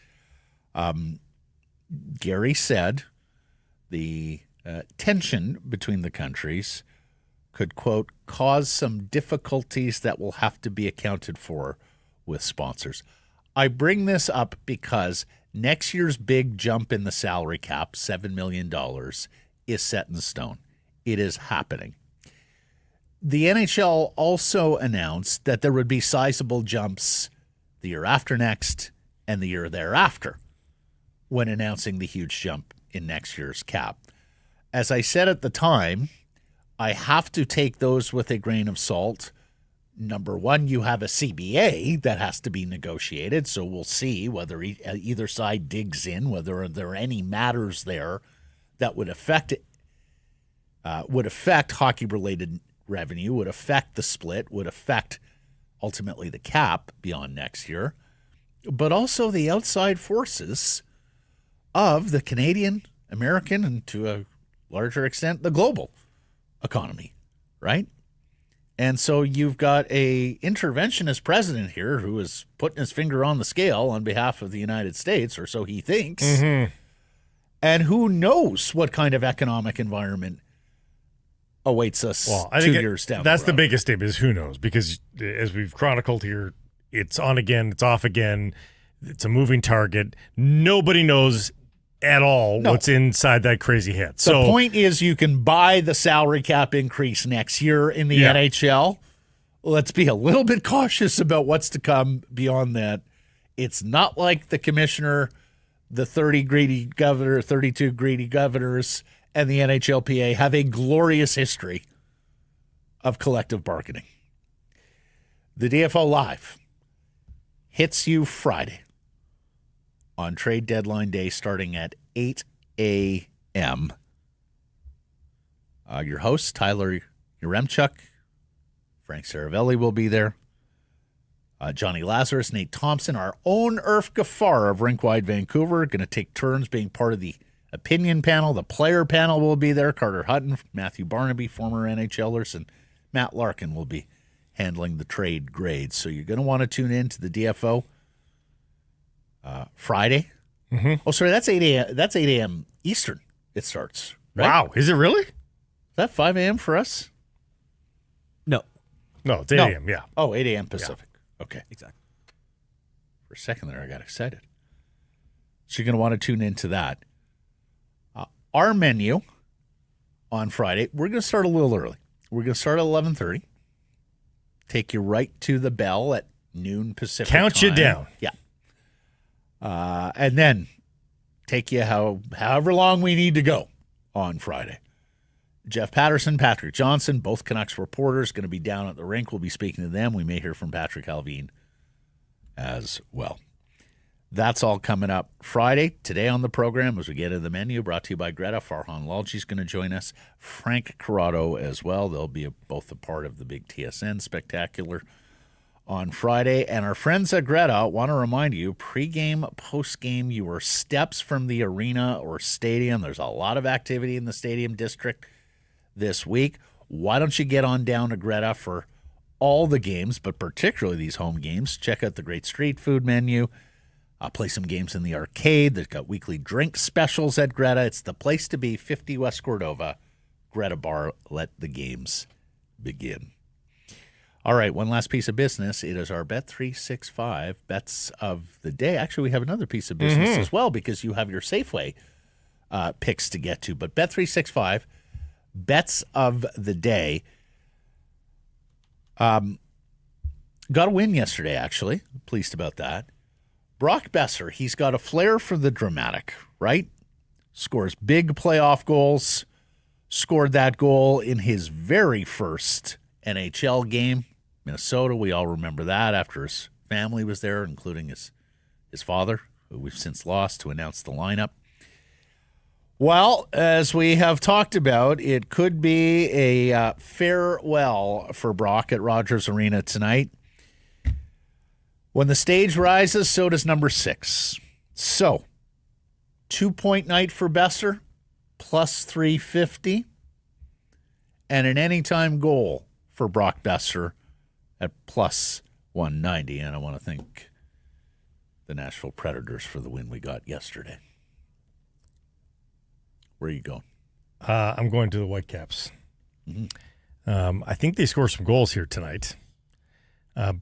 Gary said the tension between the countries could, quote, cause some difficulties that will have to be accounted for with sponsors. I bring this up because next year's big jump in the salary cap, $7 million, is set in stone. It is happening. The NHL also announced that there would be sizable jumps the year after next and the year thereafter when announcing the huge jump in next year's cap. As I said at the time, I have to take those with a grain of salt. Number one, you have a CBA that has to be negotiated, so we'll see whether either side digs in, whether there are any matters there that would affect hockey-related revenue, would affect the split, would affect ultimately the cap beyond next year, but also the outside forces of the Canadian, American, and to a larger extent, the global economy, right? And so you've got a interventionist president here who is putting his finger on the scale on behalf of the United States, or so he thinks, and who knows what kind of economic environment awaits us Well, I 2 think years down. that's the the road. biggest statement is who knows, because as we've chronicled here, it's on again, it's off again. It's a moving target. Nobody knows at all what's inside that crazy head. The point is you can buy the salary cap increase next year in the NHL. Let's be a little bit cautious about what's to come beyond that. It's not like the commissioner, the 32 greedy governors, and the NHLPA have a glorious history of collective bargaining. The DFO Live hits you Friday on trade deadline day starting at 8 a.m. Your host, Tyler Yaremchuk, Frank Saravelli will be there. Johnny Lazarus, Nate Thompson, our own Irf Gaffar of Rink-Wide Vancouver, going to take turns being part of the opinion panel. The player panel will be there. Carter Hutton, Matthew Barnaby, former NHLers, and Matt Larkin will be handling the trade grades. So you're going to want to tune in to the DFO Friday. Mm-hmm. Oh, sorry, that's 8 a.m. That's 8 a.m. Eastern. It starts. Right? Wow, is it really? Is that 5 a.m. for us? No, it's 8 a.m., yeah. Oh, 8 a.m. Pacific. Yeah. Okay. Exactly. For a second there, I got excited. So you're going to want to tune into that. Our menu on Friday, we're going to start a little early. We're going to start at 11:30. Take you right to the bell at noon Pacific Count time. you down. Yeah. And then take you however long we need to go on Friday. Jeff Patterson, Patrick Johnson, both Canucks reporters, going to be down at the rink. We'll be speaking to them. We may hear from Patrick Alvin as well. That's all coming up Friday. Today on the program, as we get into the menu, brought to you by Greta. Farhan Lalji is going to join us. Frank Corrado as well. They'll be both a part of the big TSN spectacular on Friday. And our friends at Greta want to remind you, pregame, postgame, your steps from the arena or stadium. There's a lot of activity in the stadium district this week. Why don't you get on down to Greta for all the games, but particularly these home games? Check out the great street food menu. Play some games in the arcade. They've got weekly drink specials at Greta. It's the place to be, 50 West Cordova. Greta Bar. Let the games begin. All right, one last piece of business. It is our Bet365 bets of the day. Actually, we have another piece of business as well because you have your Safeway picks to get to. But Bet365 bets of the day. Got a win yesterday, actually. Pleased about that. Brock Boeser, he's got a flair for the dramatic, right? Scores big playoff goals. Scored that goal in his very first NHL game. Minnesota, we all remember that after his family was there, including his father, who we've since lost, to announce the lineup. Well, as we have talked about, it could be a farewell for Brock at Rogers Arena tonight. When the stage rises, so does number 6. So, 2-point night for Boeser, plus 350, and an anytime goal for Brock Boeser at plus 190. And I want to thank the Nashville Predators for the win we got yesterday. Where are you going? I'm going to the Whitecaps. Mm-hmm. I think they score some goals here tonight.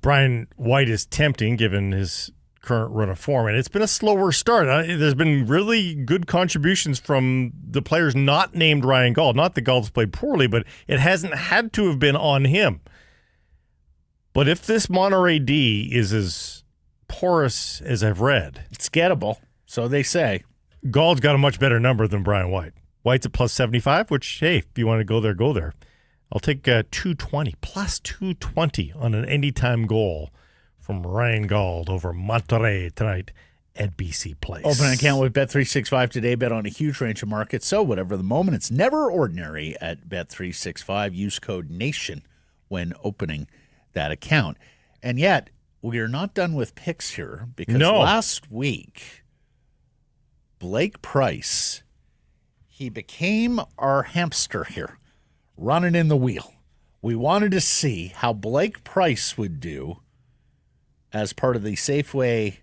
Brian White is tempting given his current run of form, and it's been a slower start. There's been really good contributions from the players not named Ryan Gauld. Not that Gauld's played poorly, but it hasn't had to have been on him. But if this Monterey D is as porous as I've read, it's gettable, so they say. Gauld's got a much better number than Brian White. White's at plus 75, which, hey, if you want to go there, go there. I'll take 220, plus 220 on an anytime goal from Ryan Gauld over Monterey tonight at BC Place. Open account with Bet365 today. Bet on a huge range of markets. So whatever the moment, it's never ordinary at Bet365. Use code NATION when opening that account. And yet, we are not done with picks here because last week, Blake Price, he became our hamster here, running in the wheel. We wanted to see how Blake Price would do as part of the Safeway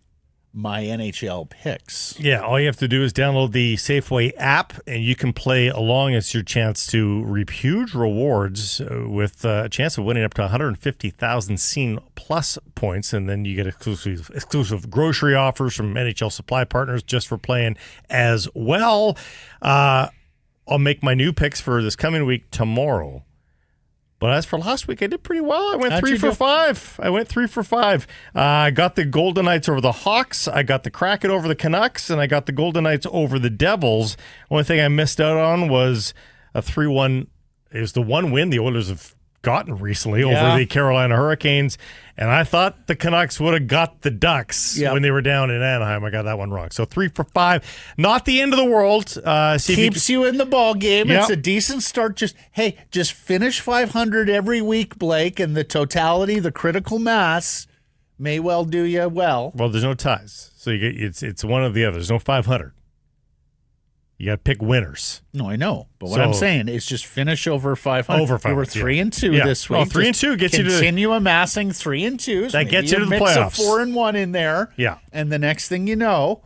my NHL picks. Yeah, all you have to do is download the Safeway app, and you can play along. It's your chance to reap huge rewards with a chance of winning up to 150,000 Scene Plus points, and then you get exclusive grocery offers from NHL supply partners just for playing as well. I'll make my new picks for this coming week tomorrow. But as for last week, I did pretty well. I went 3 for 5. I got the Golden Knights over the Hawks. I got the Kraken over the Canucks. And I got the Golden Knights over the Devils. Only thing I missed out on was a 3-1. It was the one win the Oilers have gotten recently over the Carolina Hurricanes. And I thought the Canucks would have got the Ducks when they were down in Anaheim. I got that one wrong. So 3 for 5. Not the end of the world. Keeps you in the ball game. Yep. It's a decent start. Just finish 500 every week, Blake, and the totality, the critical mass may well do you well. Well, there's no ties. So you get it's one of the others. No 500. You got to pick winners. No, I know. But what I'm saying is just finish over 500. Over 500. You were 3 and 2 this week. Oh, 3 and 2 gets you to continue amassing 3 and 2s. That gets you to the mix playoffs. Of 4 and 1 in there. Yeah. And the next thing you know,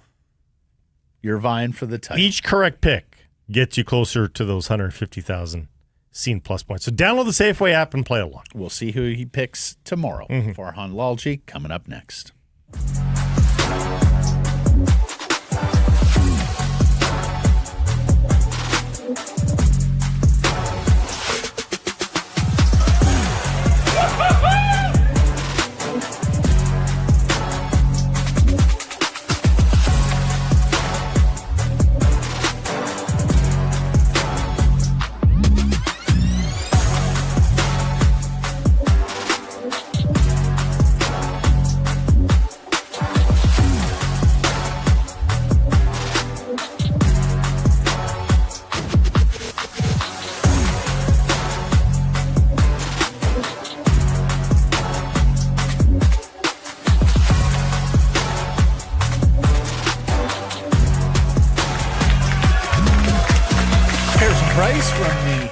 you're vying for the title. Each correct pick gets you closer to those 150,000 Scene Plus points. So download the Safeway app and play along. We'll see who he picks tomorrow. Farhan Lalji coming up next.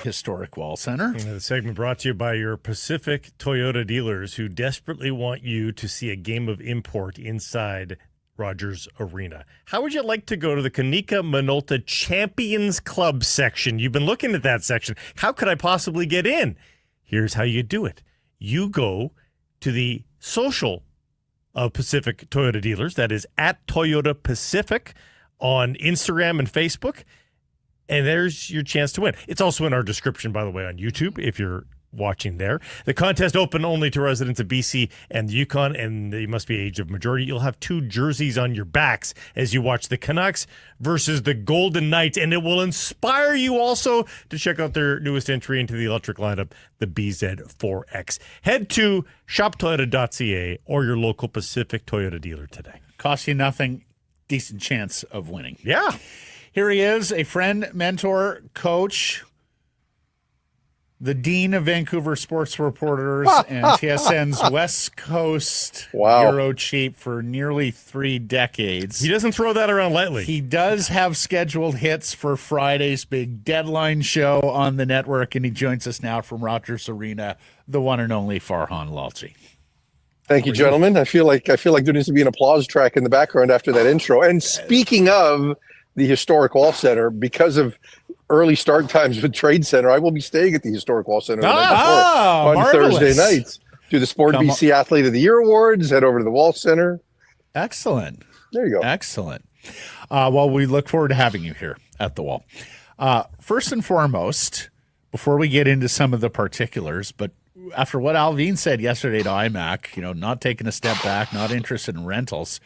Historic Wall Center. The segment brought to you by your Pacific Toyota dealers who desperately want you to see a game of import inside Rogers Arena. How would you like to go to the Kanika Minolta Champions Club section? You've been looking at that section. How could I possibly get in? Here's how you do it. You go to the social of Pacific Toyota dealers. That is at Toyota Pacific on Instagram and Facebook. And there's your chance to win. It's also in our description, by the way, on YouTube, if you're watching there. The contest open only to residents of BC and the Yukon, and you must be age of majority. You'll have 2 jerseys on your backs as you watch the Canucks versus the Golden Knights, and it will inspire you also to check out their newest entry into the electric lineup, the BZ4X. Head to shoptoyota.ca or your local Pacific Toyota dealer today. Costs you nothing, decent chance of winning. Yeah. Here he is, a friend, mentor, coach, the dean of Vancouver sports reporters and TSN's West Coast bureau chief for nearly 3 decades. He doesn't throw that around lightly. He does have scheduled hits for Friday's big deadline show on the network, and he joins us now from Rogers Arena, the one and only Farhan Lalji. Thank you, gentlemen. I feel like there needs to be an applause track in the background after that intro. And speaking of the Historic Wall Center, because of early start times with Trade Center, I will be staying at the Historic Wall Center on marvelous. Thursday nights. Do the Sport BC Athlete of the Year Awards, head over to the Wall Center. Excellent. There you go. Excellent. Well, we look forward to having you here at the Wall. First and foremost, before we get into some of the particulars, but after what Alvin said yesterday to IMAC, not taking a step back, not interested in rentals,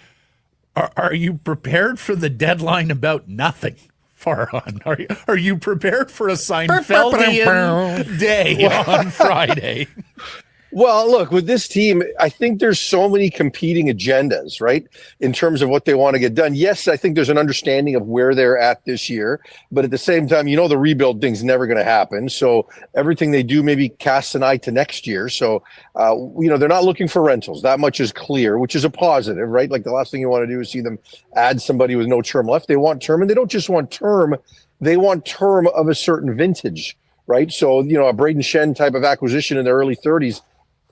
are you prepared for the deadline about nothing, Farhan? Are you prepared for a Seinfeldian day on Friday? Well, look, with this team, I think there's so many competing agendas, right, in terms of what they want to get done. Yes, I think there's an understanding of where they're at this year, but at the same time, the rebuild thing's never going to happen. So everything they do maybe casts an eye to next year. So, they're not looking for rentals. That much is clear, which is a positive, right? Like the last thing you want to do is see them add somebody with no term left. They want term, and they don't just want term. They want term of a certain vintage, right? So, a Braden Shen type of acquisition in their early 30s,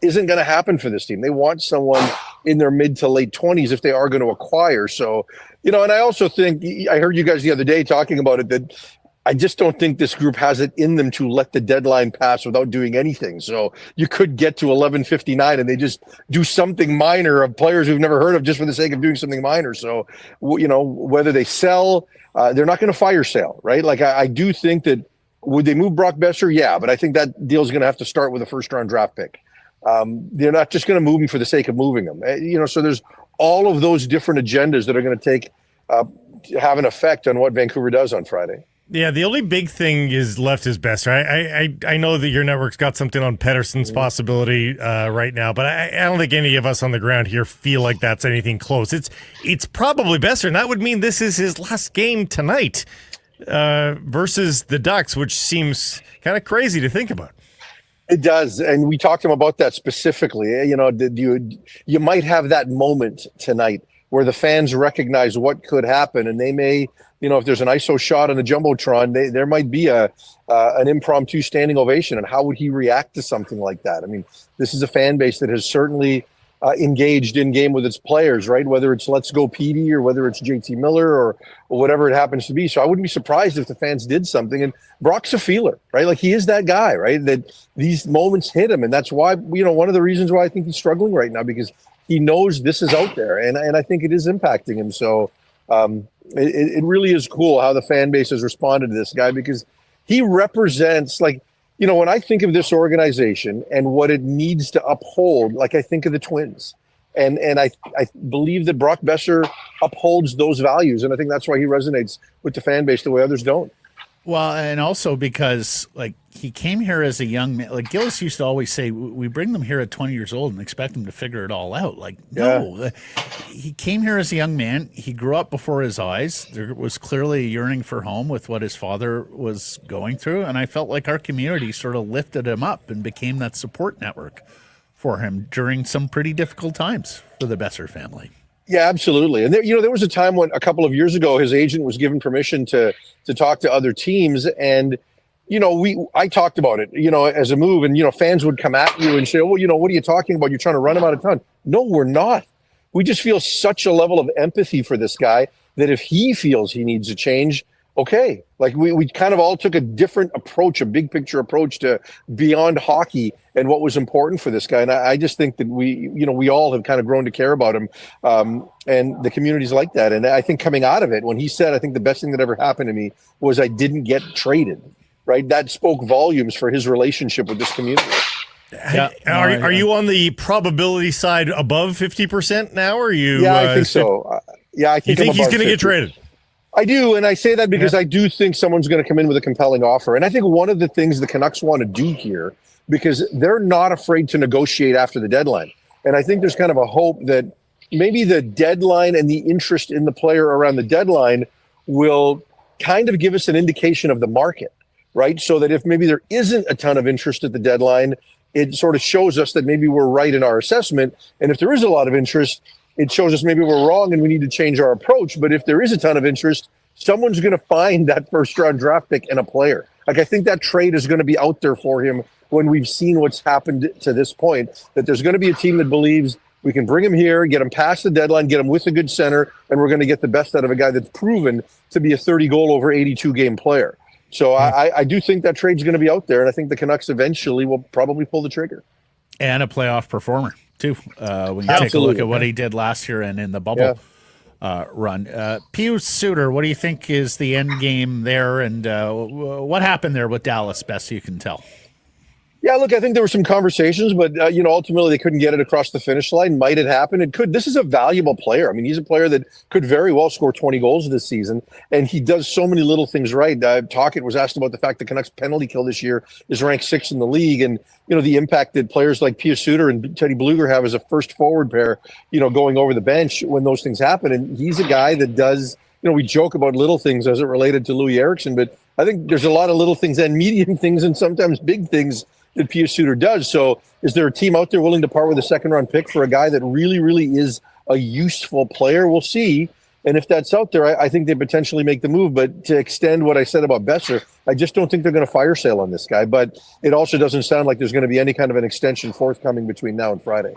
isn't going to happen for this team. They want someone in their mid to late 20s if they are going to acquire. So, and I also think, I heard you guys the other day talking about it, that I just don't think this group has it in them to let the deadline pass without doing anything. So you could get to 11:59 and they just do something minor of players we've never heard of just for the sake of doing something minor. So, whether they sell, they're not going to fire sale, right? Like I do think that, would they move Brock Boeser? Yeah, but I think that deal is going to have to start with a first-round draft pick. They're not just going to move him for the sake of moving him. So there's all of those different agendas that are going to have an effect on what Vancouver does on Friday. Yeah, the only big thing is left is Boeser. I know that your network's got something on Pettersson's possibility right now, but I don't think any of us on the ground here feel like that's anything close. It's probably Boeser, and that would mean this is his last game tonight versus the Ducks, which seems kind of crazy to think about. It does, and we talked to him about that specifically. You might have that moment tonight where the fans recognize what could happen, and they may, if there's an ISO shot on the Jumbotron, there might be an impromptu standing ovation. And how would he react to something like that? I mean, this is a fan base that has certainly engaged in game with its players, right? Whether it's Let's Go Petey or whether it's JT Miller or whatever it happens to be. So I wouldn't be surprised if the fans did something. And Brock's a feeler, right? Like he is that guy, right? That these moments hit him. And that's why, one of the reasons why I think he's struggling right now, because he knows this is out there. And I think it is impacting him. So it really is cool how the fan base has responded to this guy, because he represents, when I think of this organization and what it needs to uphold, I think of the Twins. And I believe that Brock Boeser upholds those values. And I think that's why he resonates with the fan base the way others don't. Well, and also because he came here as a young man. Like Gillis used to always say, we bring them here at 20 years old and expect them to figure it all out. No, he came here as a young man. He grew up before his eyes. There was clearly a yearning for home with what his father was going through. And I felt like our community sort of lifted him up and became that support network for him during some pretty difficult times for the Boeser family. Yeah, absolutely. And there was a time when a couple of years ago, his agent was given permission to talk to other teams. And, I talked about it, as a move, and, fans would come at you and say, well, what are you talking about? You're trying to run him out of town. No, we're not. We just feel such a level of empathy for this guy that if he feels he needs a change, okay. We kind of all took a different approach, a big picture approach to beyond hockey and what was important for this guy. And I just think that we all have kind of grown to care about him. And the community's like that. And I think coming out of it, when he said, I think the best thing that ever happened to me was I didn't get traded, right? That spoke volumes for his relationship with this community. Yeah. Are you on the probability side above 50% now? Or are you? Yeah, I think so. I think he's going to get traded. I do, and I say that because I do think someone's going to come in with a compelling offer. And I think one of the things the Canucks want to do here, because they're not afraid to negotiate after the deadline. And I think there's kind of a hope that maybe the deadline and the interest in the player around the deadline will kind of give us an indication of the market, right? So that if maybe there isn't a ton of interest at the deadline, it sort of shows us that maybe we're right in our assessment. And if there is a lot of interest, it shows us maybe we're wrong and we need to change our approach. But if there is a ton of interest, someone's going to find that first-round draft pick in a player. I think that trade is going to be out there for him when we've seen what's happened to this point, that there's going to be a team that believes we can bring him here, get him past the deadline, get him with a good center, and we're going to get the best out of a guy that's proven to be a 30-goal over 82-game player. So I do think that trade's going to be out there, and I think the Canucks eventually will probably pull the trigger. And a playoff performer, too, when you take a look at what he did last year and in the bubble run. Pius Suter, what do you think is the end game there, and what happened there with Dallas, best you can tell? Yeah, look, I think there were some conversations, but, ultimately they couldn't get it across the finish line. Might it happen? It could. This is a valuable player. I mean, he's a player that could very well score 20 goals this season, and he does so many little things right. Tocchet was asked about the fact the Canucks penalty kill this year is ranked 6th in the league, and, the impact that players like Pius Suter and Teddy Bluger have as a first forward pair, going over the bench when those things happen. And he's a guy that does, we joke about little things as it related to Louis Eriksson, but I think there's a lot of little things and medium things and sometimes big things that Pius Suter does. So is there a team out there willing to part with a second-round pick for a guy that really, really is a useful player? We'll see. And if that's out there, I think they potentially make the move. But to extend what I said about Boeser, I just don't think they're going to fire sale on this guy. But it also doesn't sound like there's going to be any kind of an extension forthcoming between now and Friday.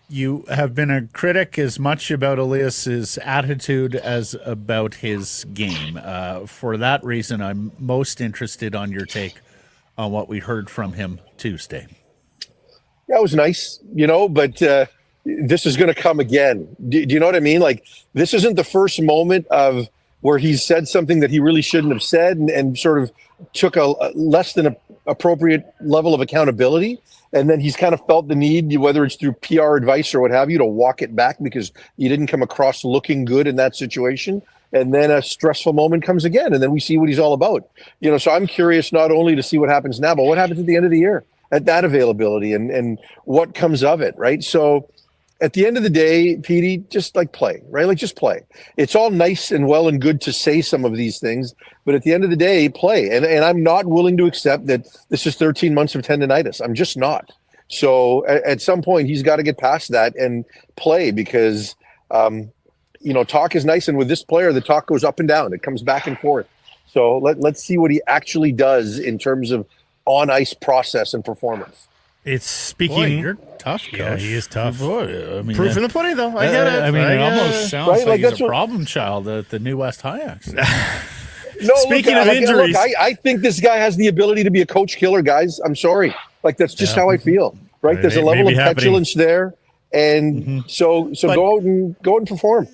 You have been a critic as much about Elias's attitude as about his game. For that reason, I'm most interested on your take on what we heard from him Tuesday. Yeah, it was nice, but this is going to come again. Do you know what I mean? Like, this isn't the first moment of where he's said something that he really shouldn't have said and sort of took a less than appropriate level of accountability. And then he's kind of felt the need, whether it's through PR advice or what have you, to walk it back because you didn't come across looking good in that situation. And then a stressful moment comes again, and then we see what he's all about. So I'm curious not only to see what happens now, but what happens at the end of the year at that availability and what comes of it, right? So at the end of the day, Petey, just play, right? Just play. It's all nice and well and good to say some of these things, but at the end of the day, play. And I'm not willing to accept that this is 13 months of tendonitis. I'm just not. So at some point, he's got to get past that and play because, talk is nice. And with this player, the talk goes up and down. It comes back and forth. So let's see what he actually does in terms of on-ice process and performance. It's speaking. Boy, you're tough, Coach. Yeah, he is tough. Boy, I mean, proof in the pudding, though. I get it. It almost sounds right? like he's a problem child at the New West Hayaks. No, Speaking of injuries, I think this guy has the ability to be a coach killer, guys. I'm sorry. That's just how I feel. Right? There's a level of petulance there, and so go out and perform.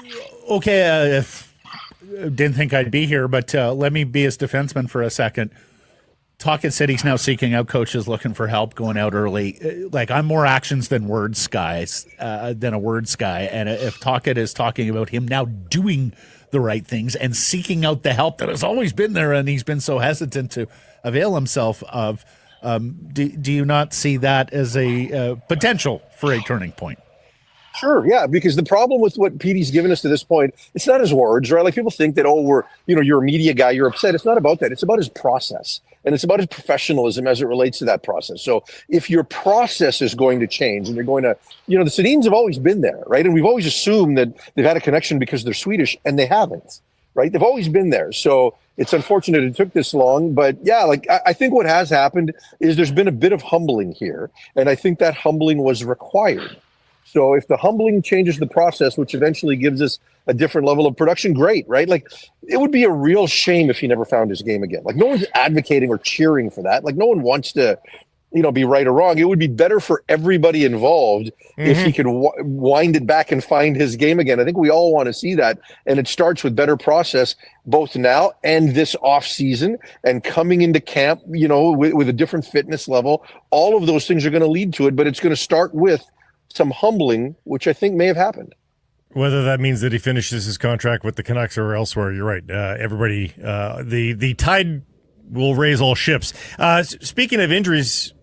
Okay, didn't think I'd be here, but let me be his defenseman for a second. Tocchet said he's now seeking out coaches looking for help, going out early. I'm more actions than words, guys, than a words guy. And if Tocchet is talking about him now doing the right things and seeking out the help that has always been there, and he's been so hesitant to avail himself of, do you not see that as a potential for a turning point? Sure, yeah, because the problem with what Petey's given us to this point, it's not his words, right? People think that, you're a media guy, you're upset. It's not about that. It's about his process, and it's about his professionalism as it relates to that process. So if your process is going to change and you're going to, the Sedins have always been there, right? And we've always assumed that they've had a connection because they're Swedish, and they haven't, right? They've always been there. So it's unfortunate it took this long, but yeah, I think what has happened is there's been a bit of humbling here, and I think that humbling was required. So if the humbling changes the process, which eventually gives us a different level of production, great, right? It would be a real shame if he never found his game again. No one's advocating or cheering for that. No one wants to, be right or wrong. It would be better for everybody involved if he could wind it back and find his game again. I think we all want to see that. And it starts with better process, both now and this off season and coming into camp, with a different fitness level. All of those things are going to lead to it, but it's going to start with some humbling, which I think may have happened. Whether that means that he finishes his contract with the Canucks or elsewhere, you're right. Everybody, the tide will raise all ships. Speaking of injuries,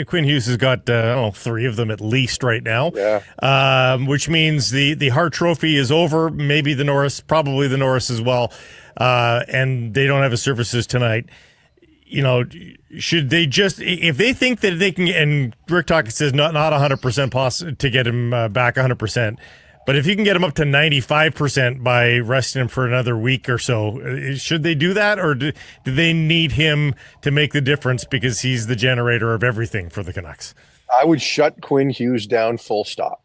Quinn Hughes has got, 3 of them at least right now. Yeah. Which means the Hart Trophy is over. Maybe the Norris, probably the Norris as well. And they don't have his services tonight. Should they just, if they think that they can, and Rick Tocchet says not 100% to get him back 100%, but if you can get him up to 95% by resting him for another week or so, should they do that, or do they need him to make the difference because he's the generator of everything for the Canucks? I would shut Quinn Hughes down full stop.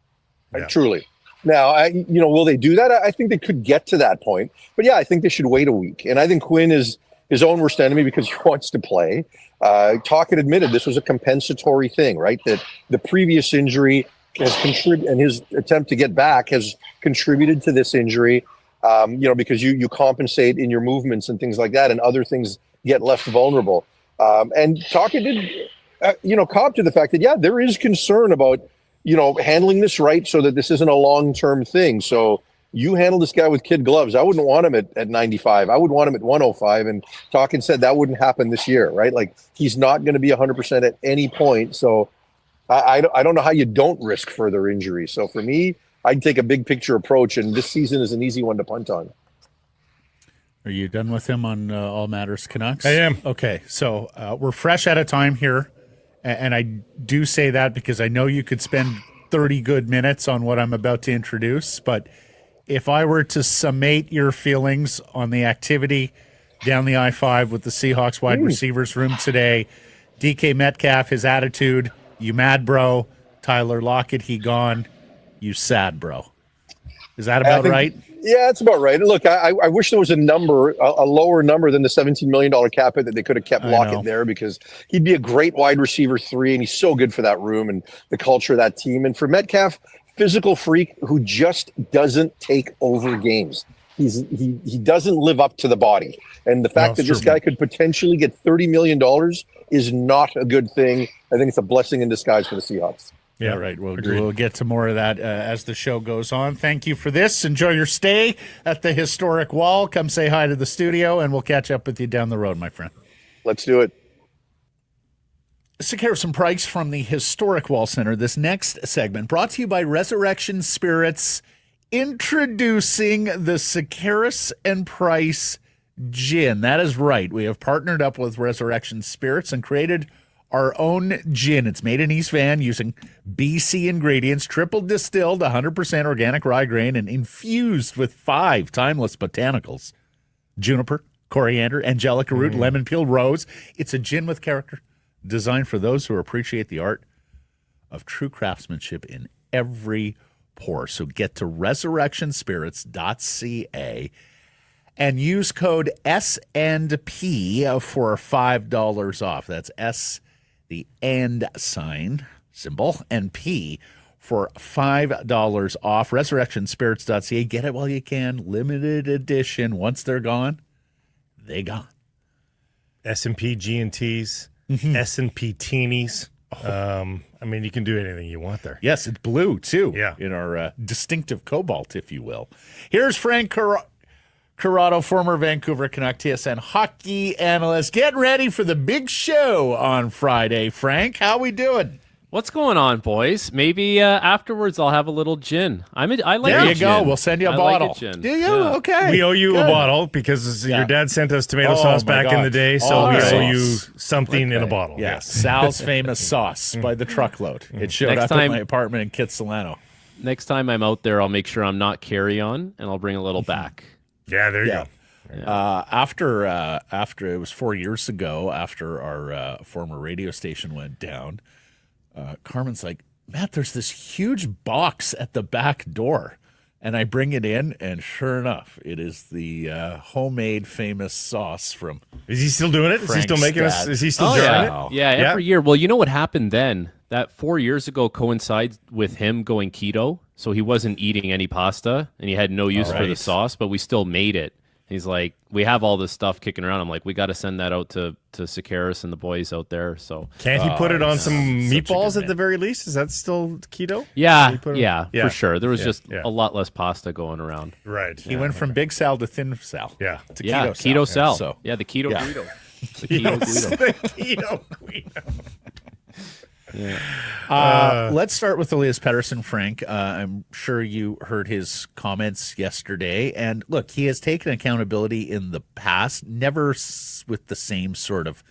Truly. Now, will they do that? I think they could get to that point, but yeah, I think they should wait a week. And I think Quinn is his own worst enemy because he wants to play. Tocchet admitted this was a compensatory thing, right? That the previous injury has contributed, and his attempt to get back has contributed to this injury, because you compensate in your movements and things like that, and other things get left vulnerable. And Tocchet did, cop to the fact that, yeah, there is concern about, handling this right so that this isn't a long-term thing. So you handle this guy with kid gloves. I wouldn't want him at 95. I would want him at 105. And Tocchet said that wouldn't happen this year, right? He's not going to be 100% at any point. So I don't know how you don't risk further injury. So for me, I'd take a big picture approach, and this season is an easy one to punt on. Are you done with him on All Matters Canucks? I am. Okay, so we're fresh out of time here, and I do say that because I know you could spend 30 good minutes on what I'm about to introduce, but if I were to summate your feelings on the activity down the I-5 with the Seahawks wide receivers room today, DK Metcalf, his attitude, you mad, bro. Tyler Lockett, he gone. You sad, bro. Is that about right? Yeah, that's about right. Look, I wish there was a number, a lower number than the $17 million cap hit that they could have kept Lockett there, because he'd be a great wide receiver 3, and he's so good for that room and the culture of that team. And for Metcalf, physical freak who just doesn't take over games. He doesn't live up to the body. And the fact that this guy could potentially get $30 million is not a good thing. I think it's a blessing in disguise for the Seahawks. Yeah, right. We'll get to more of that as the show goes on. Thank you for this. Enjoy your stay at the historic wall. Come say hi to the studio, and we'll catch up with you down the road, my friend. Let's do it. Sekeres and Price from the Historic Wall Center. This next segment brought to you by Resurrection Spirits, introducing the Sekeres and Price Gin. That is right. We have partnered up with Resurrection Spirits and created our own gin. It's made in East Van using BC ingredients, triple distilled, 100% organic rye grain, and infused with 5 timeless botanicals: juniper, coriander, angelica root, lemon peel, rose. It's a gin with character, designed for those who appreciate the art of true craftsmanship in every pour. So get to resurrectionspirits.ca and use code S&P for $5 off. That's S, the and sign symbol, and P for $5 off. Resurrectionspirits.ca. Get it while you can. Limited edition. Once they're gone, they gone. S&P G&Ts, S&P Teenies. I mean, you can do anything you want there. Yes, it's blue, too. Yeah. In our distinctive cobalt, if you will. Here's Frank Corrado, former Vancouver Canuck TSN hockey analyst. Get ready for the big show on Friday. Frank, how we doing? What's going on, boys? Maybe afterwards I'll have a little gin. I like there you gin. go. We'll send you a bottle. Like gin. Do you? Yeah. Okay. We owe you a bottle because your dad sent us tomato sauce back in the day, so we owe you something in a bottle. Yes. Sal's famous sauce by the truckload. It showed up at my apartment in Kitsilano. Next time I'm out there, I'll make sure I'm not carry-on, and I'll bring a little back. Yeah, there you go. After it was 4 years ago, after our former radio station went down, Carmen's like, Matt, there's this huge box at the back door. And I bring it in, and sure enough, it is the homemade famous sauce from Is he still doing it? Is he still making us? Is he still jarring it? Yeah, every year. Well, you know what happened then? That 4 years ago coincides with him going keto, so he wasn't eating any pasta, and he had no use for the sauce, but we still made it. He's like, we have all this stuff kicking around. I'm like, we got to send that out to Sekeres and the boys out there. So can't he put it on some meatballs at the very least? Is that still keto? Yeah, for sure. There was just a lot less pasta going around. Right. He went from Big Sal to Thin Sal. Yeah. To keto Sal. So. Yeah, the keto Guido. The keto Guido. Let's start with Elias Pettersson, Frank. I'm sure you heard his comments yesterday. And look, he has taken accountability in the past, never with the same sort of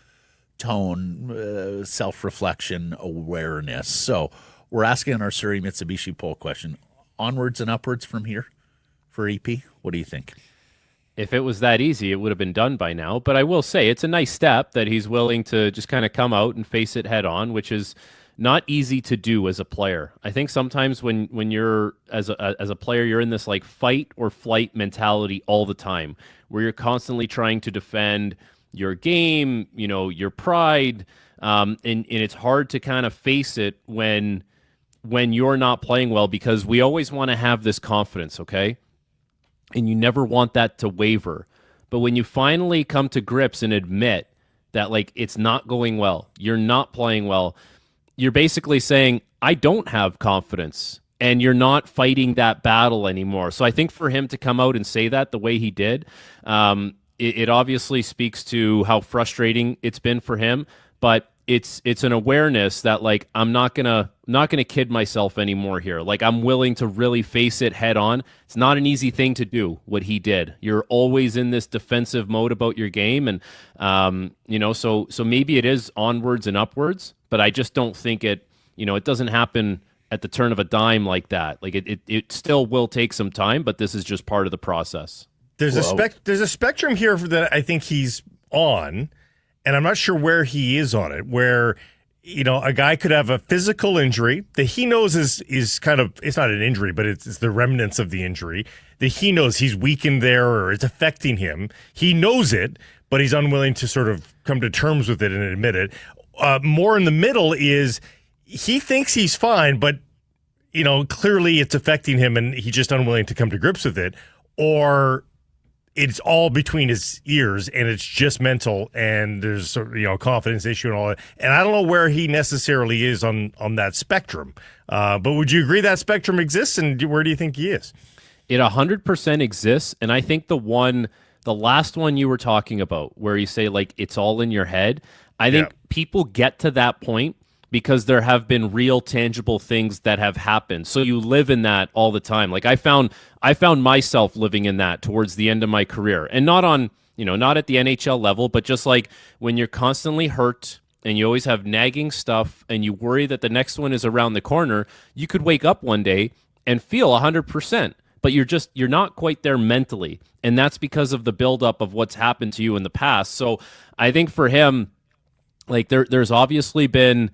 tone, self-reflection, awareness. So we're asking our Surrey Mitsubishi poll question. Onwards and upwards from here for EP? What do you think? If it was that easy, it would have been done by now. But I will say it's a nice step that he's willing to just kind of come out and face it head on, which is not easy to do as a player. I think sometimes when you're as a player, you're in this like fight or flight mentality all the time, where you're constantly trying to defend your game, your pride, and it's hard to kind of face it when you're not playing well, because we always want to have this confidence, okay? And you never want that to waver. But when you finally come to grips and admit that, like, it's not going well, you're not playing well, you're basically saying, I don't have confidence, and you're not fighting that battle anymore. So I think for him to come out and say that the way he did, it obviously speaks to how frustrating it's been for him, but it's an awareness that, like, I'm not gonna kid myself anymore here. Like, I'm willing to really face it head on. It's not an easy thing to do, what he did. You're always in this defensive mode about your game, and so maybe it is onwards and upwards, but I just don't think it doesn't happen at the turn of a dime like that. Like it still will take some time, but this is just part of the process. There's a spectrum here that I think he's on, and I'm not sure where he is on it, where, you know, a guy could have a physical injury that he knows is kind of, it's not an injury, but it's the remnants of the injury that he knows he's weakened there or it's affecting him. He knows it, but he's unwilling to sort of come to terms with it and admit it. More in the middle is he thinks he's fine, but, you know, clearly it's affecting him and he's just unwilling to come to grips with it. Or it's all between his ears and it's just mental and there's, you know, a confidence issue and all that. And I don't know where he necessarily is on that spectrum. But would you agree that spectrum exists, and where do you think he is? It 100% exists. And I think the last one you were talking about where you say like it's all in your head, I think people get to that point because there have been real tangible things that have happened. So you live in that all the time. Like I found myself living in that towards the end of my career, and not on, you know, not at the NHL level, but just like when you're constantly hurt and you always have nagging stuff and you worry that the next one is around the corner, you could wake up one day and feel 100%, but you're not quite there mentally. And that's because of the buildup of what's happened to you in the past. So I think for him, like there's obviously been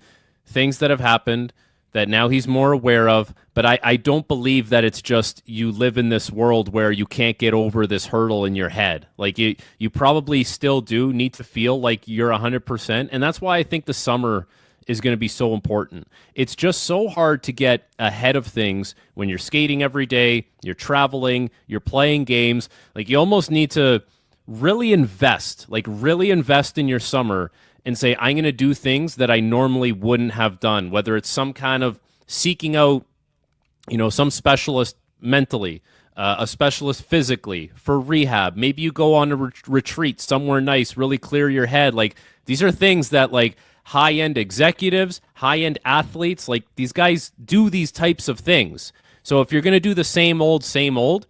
things that have happened that now he's more aware of, but I don't believe that it's just you live in this world where you can't get over this hurdle in your head. Like you probably still do need to feel like you're 100%, and that's why I think the summer is going to be so important. It's just so hard to get ahead of things when you're skating every day, you're traveling, you're playing games. Like you almost need to really invest in your summer and say, I'm going to do things that I normally wouldn't have done, whether it's some kind of seeking out, you know, some specialist mentally, a specialist physically for rehab. Maybe you go on a retreat somewhere nice, really clear your head. Like these are things that like high-end executives, high-end athletes, like these guys do these types of things. So if you're going to do the same old,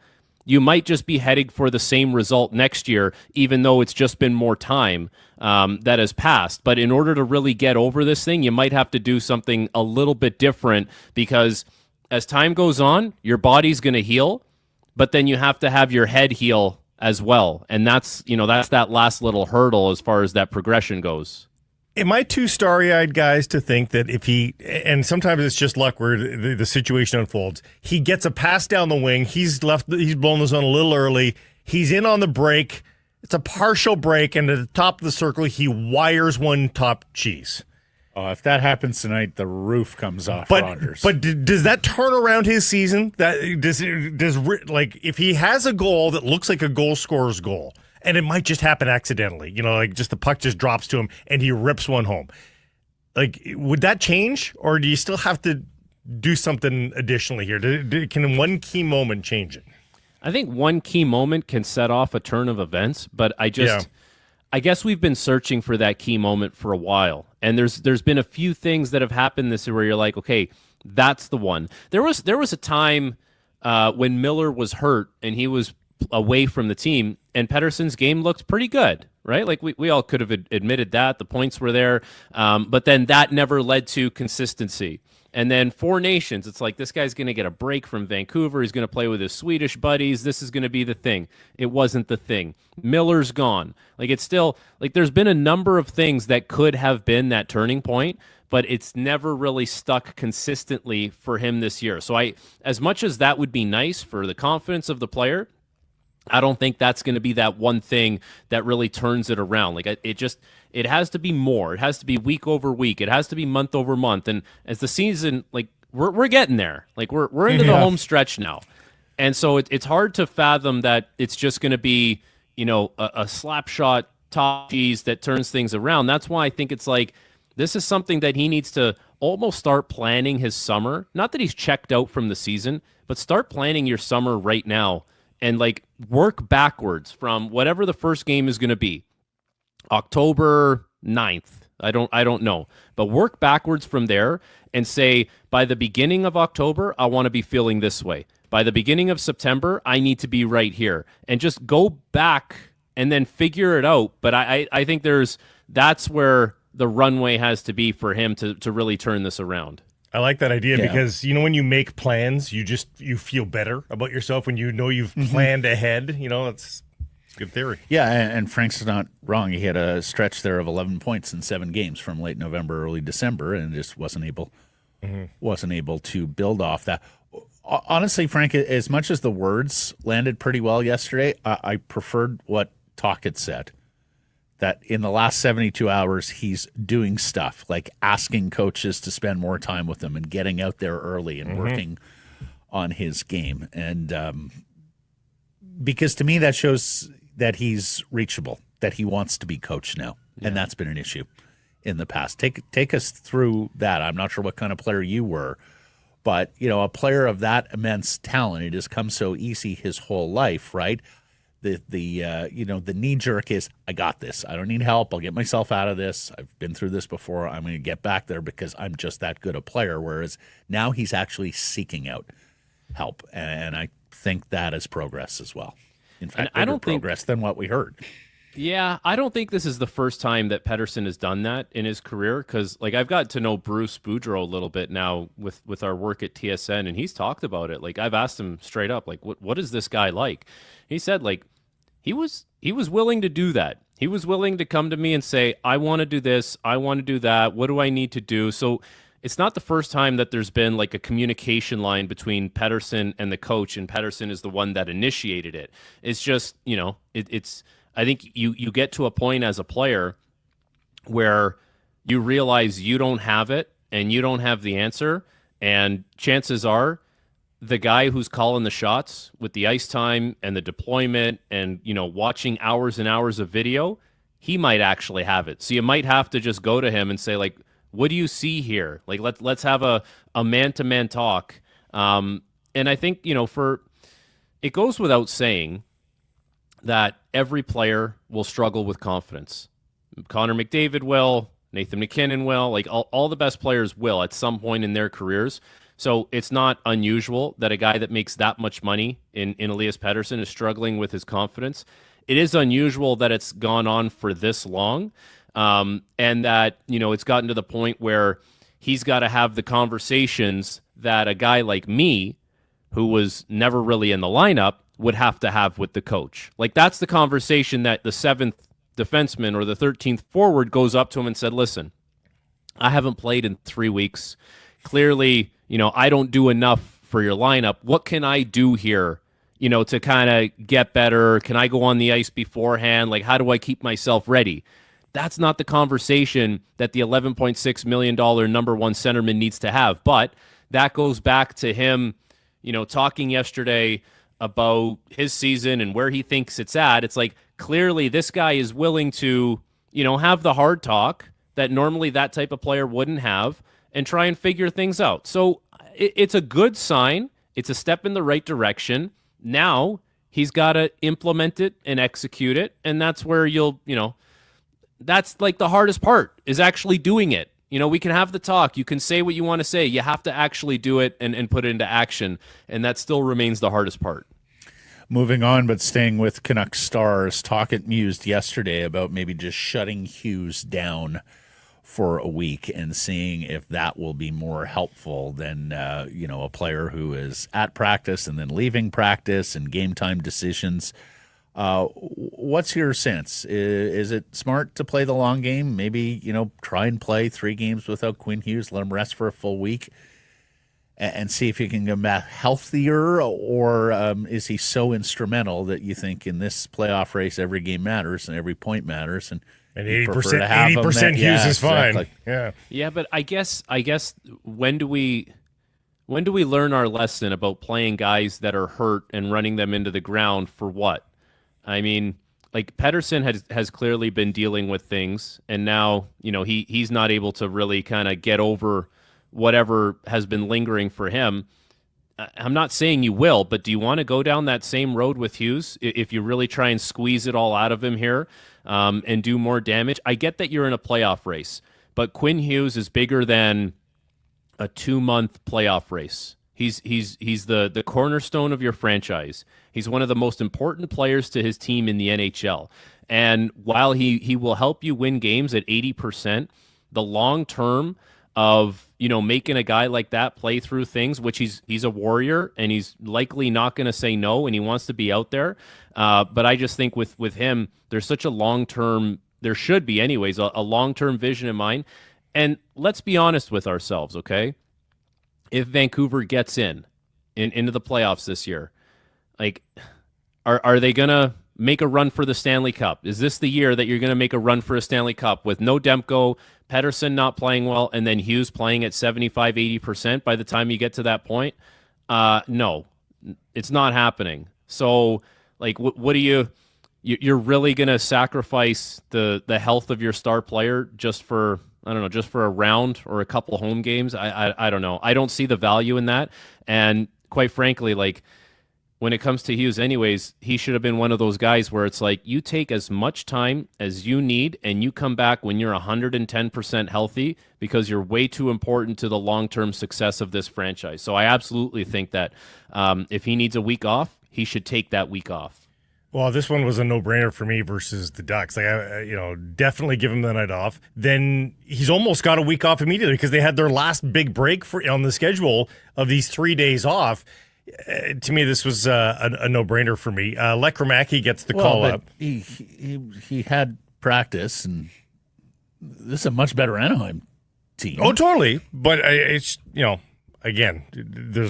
you might just be heading for the same result next year, even though it's just been more time that has passed. But in order to really get over this thing, you might have to do something a little bit different, because as time goes on, your body's going to heal, but then you have to have your head heal as well. And that's that last little hurdle as far as that progression goes. Am I too starry-eyed, guys, to think that if he, and sometimes it's just luck where the situation unfolds, he gets a pass down the wing, he's blown this one a little early, he's in on the break, it's a partial break, and at the top of the circle, he wires one top cheese. Oh, if that happens tonight, the roof comes off Rogers. But does that turn around his season? Does if he has a goal that looks like a goal scorer's goal, and it might just happen accidentally, you know, like just the puck just drops to him and he rips one home. Like, would that change, or do you still have to do something additionally here? Can one key moment change it? I think one key moment can set off a turn of events, but I guess we've been searching for that key moment for a while, and there's been a few things that have happened this year where you're like, okay, that's the one. There was a time when Miller was hurt and he was away from the team, and Pettersson's game looked pretty good, right? Like we all could have admitted that the points were there, but then that never led to consistency. And then Four Nations, it's like this guy's going to get a break from Vancouver. He's going to play with his Swedish buddies. This is going to be the thing. It wasn't the thing. Miller's gone. Like it's still like there's been a number of things that could have been that turning point, but it's never really stuck consistently for him this year. So as much as that would be nice for the confidence of the player, I don't think that's going to be that one thing that really turns it around. Like it has to be more. It has to be week over week. It has to be month over month. And as the season, like we're getting there. Like we're into the home stretch now, and so it's hard to fathom that it's just going to be, you know, a slap shot top cheese that turns things around. That's why I think it's like this is something that he needs to almost start planning his summer. Not that he's checked out from the season, but start planning your summer right now. And like work backwards from whatever the first game is going to be, October 9th. I don't know, but work backwards from there and say by the beginning of October, I want to be feeling this way. By the beginning of September, I need to be right here, and just go back and then figure it out. But I think that's where the runway has to be for him to really turn this around. I like that idea Yeah. because, when you make plans, you feel better about yourself when you know you've planned ahead. It's a good theory. Yeah, and Frank's not wrong. He had a stretch there of 11 points in 7 games from late November, early December, and just wasn't able to build off that. Honestly, Frank, as much as the words landed pretty well yesterday, I preferred what Tocchet said. That in the last 72 hours, he's doing stuff like asking coaches to spend more time with him and getting out there early and working on his game. And because to me, that shows that he's reachable, that he wants to be coached now. Yeah. And that's been an issue in the past. Take us through that. I'm not sure what kind of player you were, but, a player of that immense talent, it has come so easy his whole life, right? The knee jerk is, I got this. I don't need help. I'll get myself out of this. I've been through this before. I'm going to get back there because I'm just that good a player. Whereas now he's actually seeking out help. And I think that is progress as well. In fact, I don't think progress than what we heard. Yeah, I don't think this is the first time that Pettersson has done that in his career because, I've got to know Bruce Boudreau a little bit now with our work at TSN, and he's talked about it. I've asked him straight up, what is this guy like? He said, he was willing to do that. He was willing to come to me and say, I want to do this, I want to do that. What do I need to do? So it's not the first time that there's been a communication line between Pettersson and the coach, and Pettersson is the one that initiated it. It's just, it's. I think you get to a point as a player where you realize you don't have it and you don't have the answer, and chances are the guy who's calling the shots with the ice time and the deployment and watching hours and hours of video, he might actually have it. So you might have to just go to him and say, what do you see here? Let's have a man-to-man talk. And I think it goes without saying that every player will struggle with confidence. Connor McDavid will, Nathan McKinnon will, all the best players will at some point in their careers. So it's not unusual that a guy that makes that much money in Elias Pettersson is struggling with his confidence. It is unusual that it's gone on for this long, and that, it's gotten to the point where he's got to have the conversations that a guy like me, who was never really in the lineup, would have to have with the coach. That's the conversation that the 7th defenseman or the 13th forward goes up to him and said, listen, I haven't played in 3 weeks. Clearly, I don't do enough for your lineup. What can I do here, to kind of get better? Can I go on the ice beforehand? How do I keep myself ready? That's not the conversation that the $11.6 million number one centerman needs to have. But that goes back to him, talking yesterday about his season and where he thinks it's at. It's clearly this guy is willing to, have the hard talk that normally that type of player wouldn't have and try and figure things out. So it's a good sign. It's a step in the right direction. Now he's got to implement it and execute it. And that's where that's the hardest part is actually doing it. We can have the talk. You can say what you want to say. You have to actually do it and put it into action. And that still remains the hardest part. Moving on, but staying with Canucks stars, Tocchet mused yesterday about maybe just shutting Hughes down for a week and seeing if that will be more helpful than, a player who is at practice and then leaving practice and game time decisions. What's your sense? Is it smart to play the long game? Maybe, try and play 3 games without Quinn Hughes, let him rest for a full week and see if he can come back healthier, or is he so instrumental that you think in this playoff race every game matters and every point matters, and 80% Hughes is fine. Exactly. Yeah, but I guess when do we learn our lesson about playing guys that are hurt and running them into the ground for what? I mean, Pettersson has clearly been dealing with things, and now he's not able to really kind of get over whatever has been lingering for him. I'm not saying you will, but do you want to go down that same road with Hughes if you really try and squeeze it all out of him here and do more damage? I get that you're in a playoff race, but Quinn Hughes is bigger than a 2-month playoff race. He's the cornerstone of your franchise. He's one of the most important players to his team in the NHL. And while he will help you win games at 80%, the long-term of, making a guy like that play through things, which he's a warrior and he's likely not going to say no and he wants to be out there. But I just think with him, there's such a long-term, there should be anyways, a long-term vision in mind. And let's be honest with ourselves, okay? If Vancouver gets into the playoffs this year, like, are they going to make a run for the Stanley Cup? Is this the year that you're going to make a run for a Stanley Cup with no Demko, Pettersson not playing well, and then Hughes playing at 75-80% by the time you get to that point? No, it's not happening. So, like, what do you're really going to sacrifice the health of your star player just for, I don't know, just for a round or a couple home games? I don't know. I don't see the value in that. And quite frankly, like, when it comes to Hughes anyways, he should have been one of those guys where it's like, you take as much time as you need and you come back when you're 110% healthy, because you're way too important to the long-term success of this franchise. So I absolutely think that if he needs a week off, he should take that week off. Well, this one was a no-brainer for me versus the Ducks. Like, definitely give him the night off. Then he's almost got a week off immediately because they had their last big break on the schedule of these 3 days off. To me, this was a no-brainer for me. Lekramaki gets the call up. He had practice, and this is a much better Anaheim team. Oh, totally. But it's, again,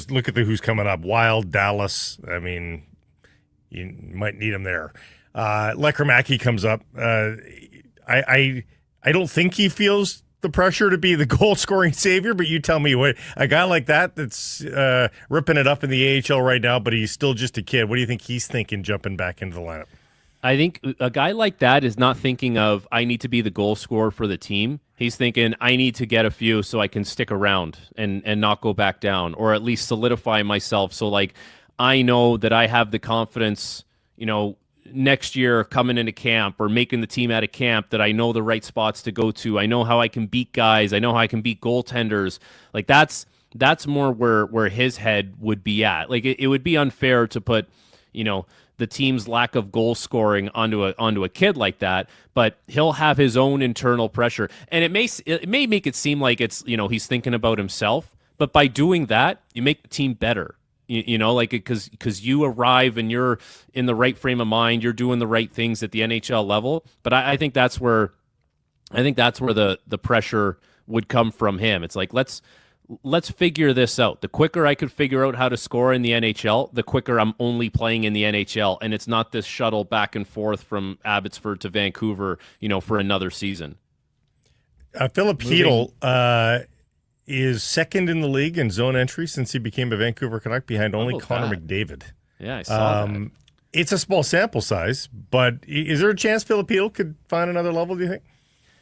look at who's coming up. Wild, Dallas. I mean, you might need him there. Lekramaki comes up. I don't think he feels the pressure to be the goal-scoring savior, but you tell me, what a guy like that's ripping it up in the AHL right now, but he's still just a kid. What do you think he's thinking jumping back into the lineup? I think a guy like that is not thinking of, I need to be the goal scorer for the team. He's thinking, I need to get a few so I can stick around and not go back down, or at least solidify myself. So, like, I know that I have the confidence, next year coming into camp or making the team out of camp, that I know the right spots to go to. I know how I can beat guys. I know how I can beat goaltenders. Like, that's more where his head would be at. Like, it would be unfair to put, the team's lack of goal scoring onto a kid like that, but he'll have his own internal pressure. And it may make it seem like it's, he's thinking about himself, but by doing that, you make the team better. Like, because you arrive and you're in the right frame of mind, you're doing the right things at the NHL level. But I think that's where the pressure would come from him. It's like, let's figure this out. The quicker I could figure out how to score in the NHL, the quicker I'm only playing in the NHL, and it's not this shuttle back and forth from Abbotsford to Vancouver, for another season. Filip Chytil is second in the league in zone entry since he became a Vancouver Canuck, behind only Connor McDavid. Yeah, I saw that. It's a small sample size, but is there a chance Filip Chytil could find another level, do you think?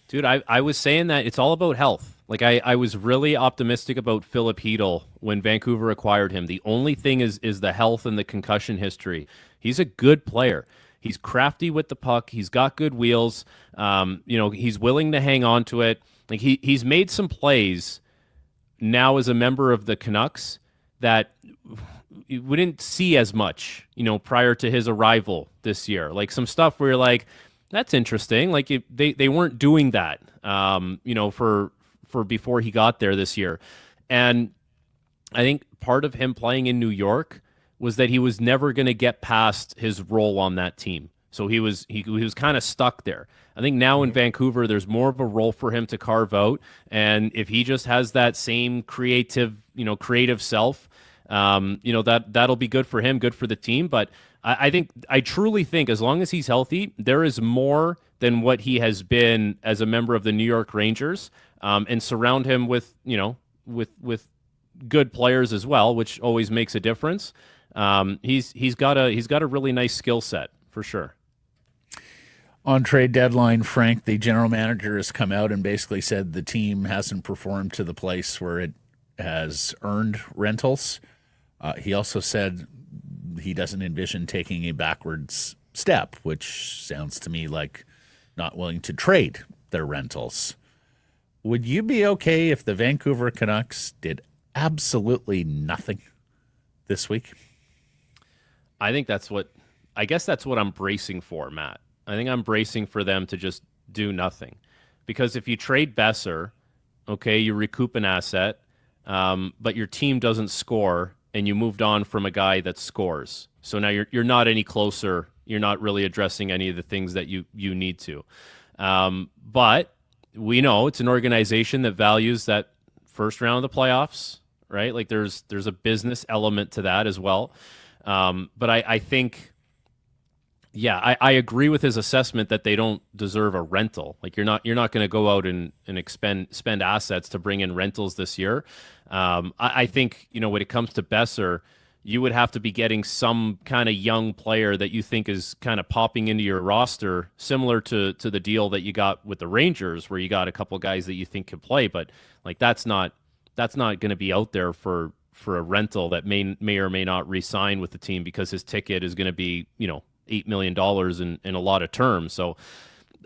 Dude, I was saying that it's all about health. Like, I was really optimistic about Filip Chytil when Vancouver acquired him. The only thing is the health and the concussion history. He's a good player. He's crafty with the puck. He's got good wheels. He's willing to hang on to it. Like, he's made some plays now as a member of the Canucks that we didn't see as much, prior to his arrival this year. Like, some stuff where you're like, that's interesting. Like, they weren't doing that, for before he got there this year. And I think part of him playing in New York was that he was never going to get past his role on that team. So he was kind of stuck there. I think now in Vancouver, there's more of a role for him to carve out. And if he just has that same creative self, that'll be good for him, good for the team. But I truly think as long as he's healthy, there is more than what he has been as a member of the New York Rangers, and surround him with good players as well, which always makes a difference. He's got a really nice skill set for sure. On trade deadline, Frank, the general manager, has come out and basically said the team hasn't performed to the place where it has earned rentals. He also said he doesn't envision taking a backwards step, which sounds to me like not willing to trade their rentals. Would you be okay if the Vancouver Canucks did absolutely nothing this week? I guess that's what I'm bracing for, Matt. I think I'm bracing for them to just do nothing. Because if you trade Boeser, okay, you recoup an asset, but your team doesn't score, and you moved on from a guy that scores. So now you're not any closer. You're not really addressing any of the things that you need to. But we know it's an organization that values that first round of the playoffs, right? Like there's a business element to that as well. But I think, yeah, I agree with his assessment that they don't deserve a rental. Like you're not going to go out and spend assets to bring in rentals this year. I think, when it comes to Boeser, you would have to be getting some kind of young player that you think is kind of popping into your roster, similar to the deal that you got with the Rangers, where you got a couple guys that you think can play. But like that's not going to be out there for a rental that may or may not re-sign with the team because his ticket is going to be $8 million in a lot of terms. So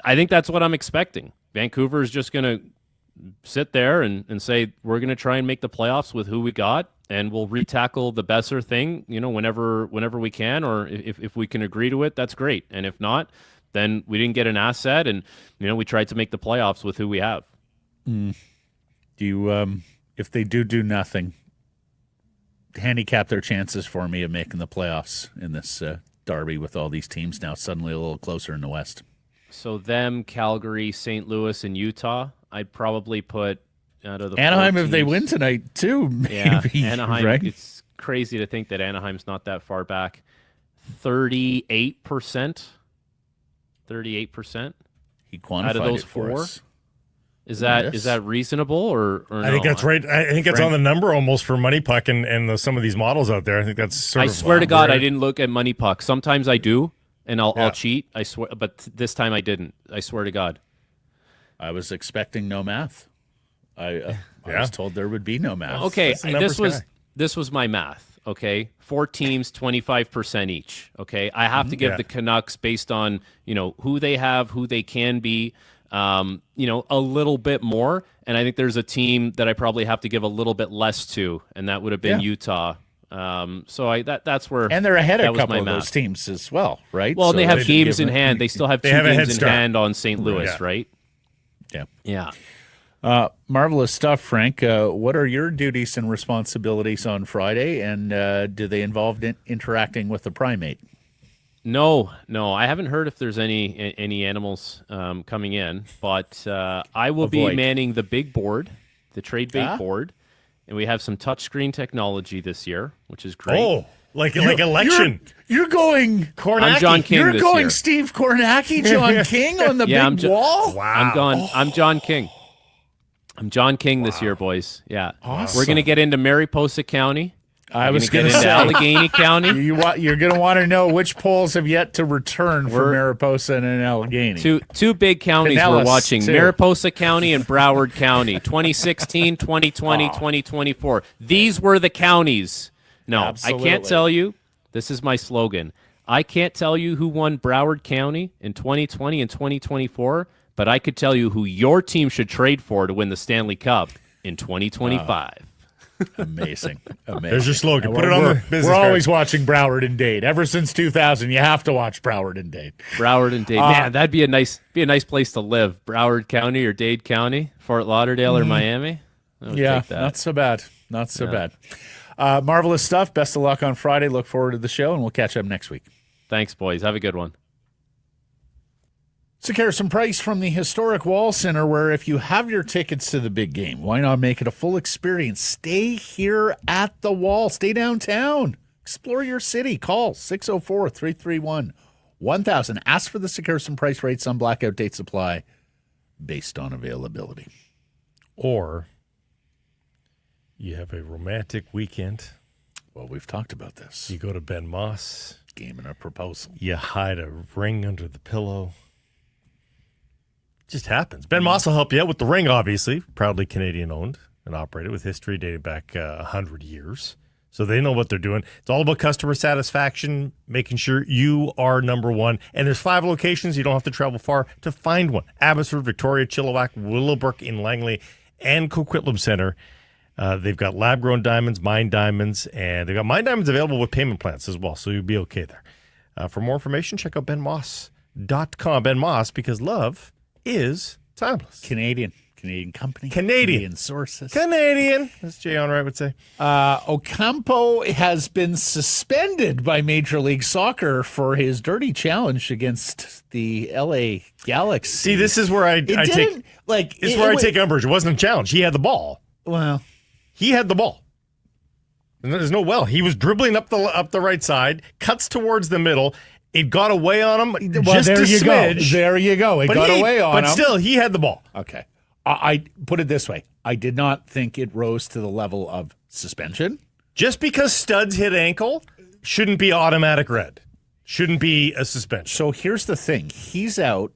I think that's what I'm expecting. Vancouver is just going to sit there and say, we're going to try and make the playoffs with who we got, and we'll retackle the Boeser thing, whenever we can, or if we can agree to it, that's great. And if not, then we didn't get an asset, and we tried to make the playoffs with who we have. Do you, if they do nothing, handicap their chances for me of making the playoffs in this derby with all these teams now suddenly a little closer in the West? So them, Calgary, St. Louis, and Utah, I'd probably put out of the Anaheim 4 if they teams. win tonight too. Maybe, yeah, Anaheim. Right? It's crazy to think that Anaheim's not that far back. 38%. 38%. He quantified out of those it for 4. us. Is that reasonable or I think that's right. I think it's on the number almost for Money Puck and some of these models out there. I think that's sort of. I swear to God, right. I didn't look at Money Puck. Sometimes I do, and I'll cheat. I swear, but this time I didn't. I swear to God. I was expecting no math. I was told there would be no math. Okay, this was my math. Okay, 4 teams, 25% each. Okay, I have to give the Canucks, based on who they have, who they can be, a little bit more. And I think there's a team that I probably have to give a little bit less to, and that would have been Utah. So that's where, and they're ahead of a was couple my of math. those teams as well, right? Well, So and they have should games give in hand. They still have 2 games in hand on St. Louis, right? Yeah. Marvelous stuff, Frank. What are your duties and responsibilities on Friday, and do they involve interacting with the primate? No, I haven't heard if there's any animals coming in, but I will be manning the big board, the trade bait board, and we have some touchscreen technology this year, which is great. Oh, like election. You're going Kornacki. I'm John King. You're this going year. Steve Kornacki, John King on the big wall. Wow. I'm John King. I'm John King this year, boys. Yeah, Awesome. We're gonna get into Mariposa County. I was going going to to get say into Allegheny County. You're going to want to know which polls have yet to return for Mariposa and Allegheny. Two big counties Pinellas, we're watching, too. Mariposa County and Broward County, 2016, 2020, 2024. These were the counties. No, Absolutely. I can't tell you. This is my slogan. I can't tell you who won Broward County in 2020 and 2024, but I could tell you who your team should trade for to win the Stanley Cup in 2025. Amazing. There's your slogan. Put it on the business We're card. always watching Broward and Dade. Ever since 2000, you have to watch Broward and Dade. Broward and Dade. Man, that'd be a nice place to live. Broward County or Dade County, Fort Lauderdale or Miami. Yeah, not so bad. Not so bad. Marvelous stuff. Best of luck on Friday. Look forward to the show, and we'll catch up next week. Thanks, boys. Have a good one. So, Harrison Price from the historic Wall Center, where if you have your tickets to the big game, why not make it a full experience? Stay here at the Wall. Stay downtown. Explore your city. Call 604-331-1000. Ask for the Harrison Price rates on blackout date supply based on availability. Or you have a romantic weekend. Well, we've talked about this. You go to Ben Moss. Game and a proposal. You hide a ring under the pillow. Just happens. Ben Moss will help you out with the ring, obviously. Proudly Canadian owned and operated with history dating back 100 years. So they know what they're doing. It's all about customer satisfaction, making sure you are number one. And there's 5 locations. You don't have to travel far to find one. Abbotsford, Victoria, Chilliwack, Willowbrook in Langley, and Coquitlam Center. They've got lab-grown diamonds, mine diamonds, and they've got mine diamonds available with payment plans as well. So you'll be okay there. For more information, check out benmoss.com. Ben Moss, because love is timeless. Canadian. Canadian company. Canadian sources. Canadian, as Jay Onright would say. Ocampo has been suspended by Major League Soccer for his dirty challenge against the LA Galaxy. See, this is where I take umbrage. It wasn't a challenge. He had the ball. Well, he had the ball. And there's no well. He was dribbling up the right side, cuts towards the middle. It got away on him. Well, there you go. There you go. It got away on him. But still, he had the ball. Okay. I put it this way. I did not think it rose to the level of suspension. Just because studs hit ankle shouldn't be automatic red. Shouldn't be a suspension. So here's the thing. He's out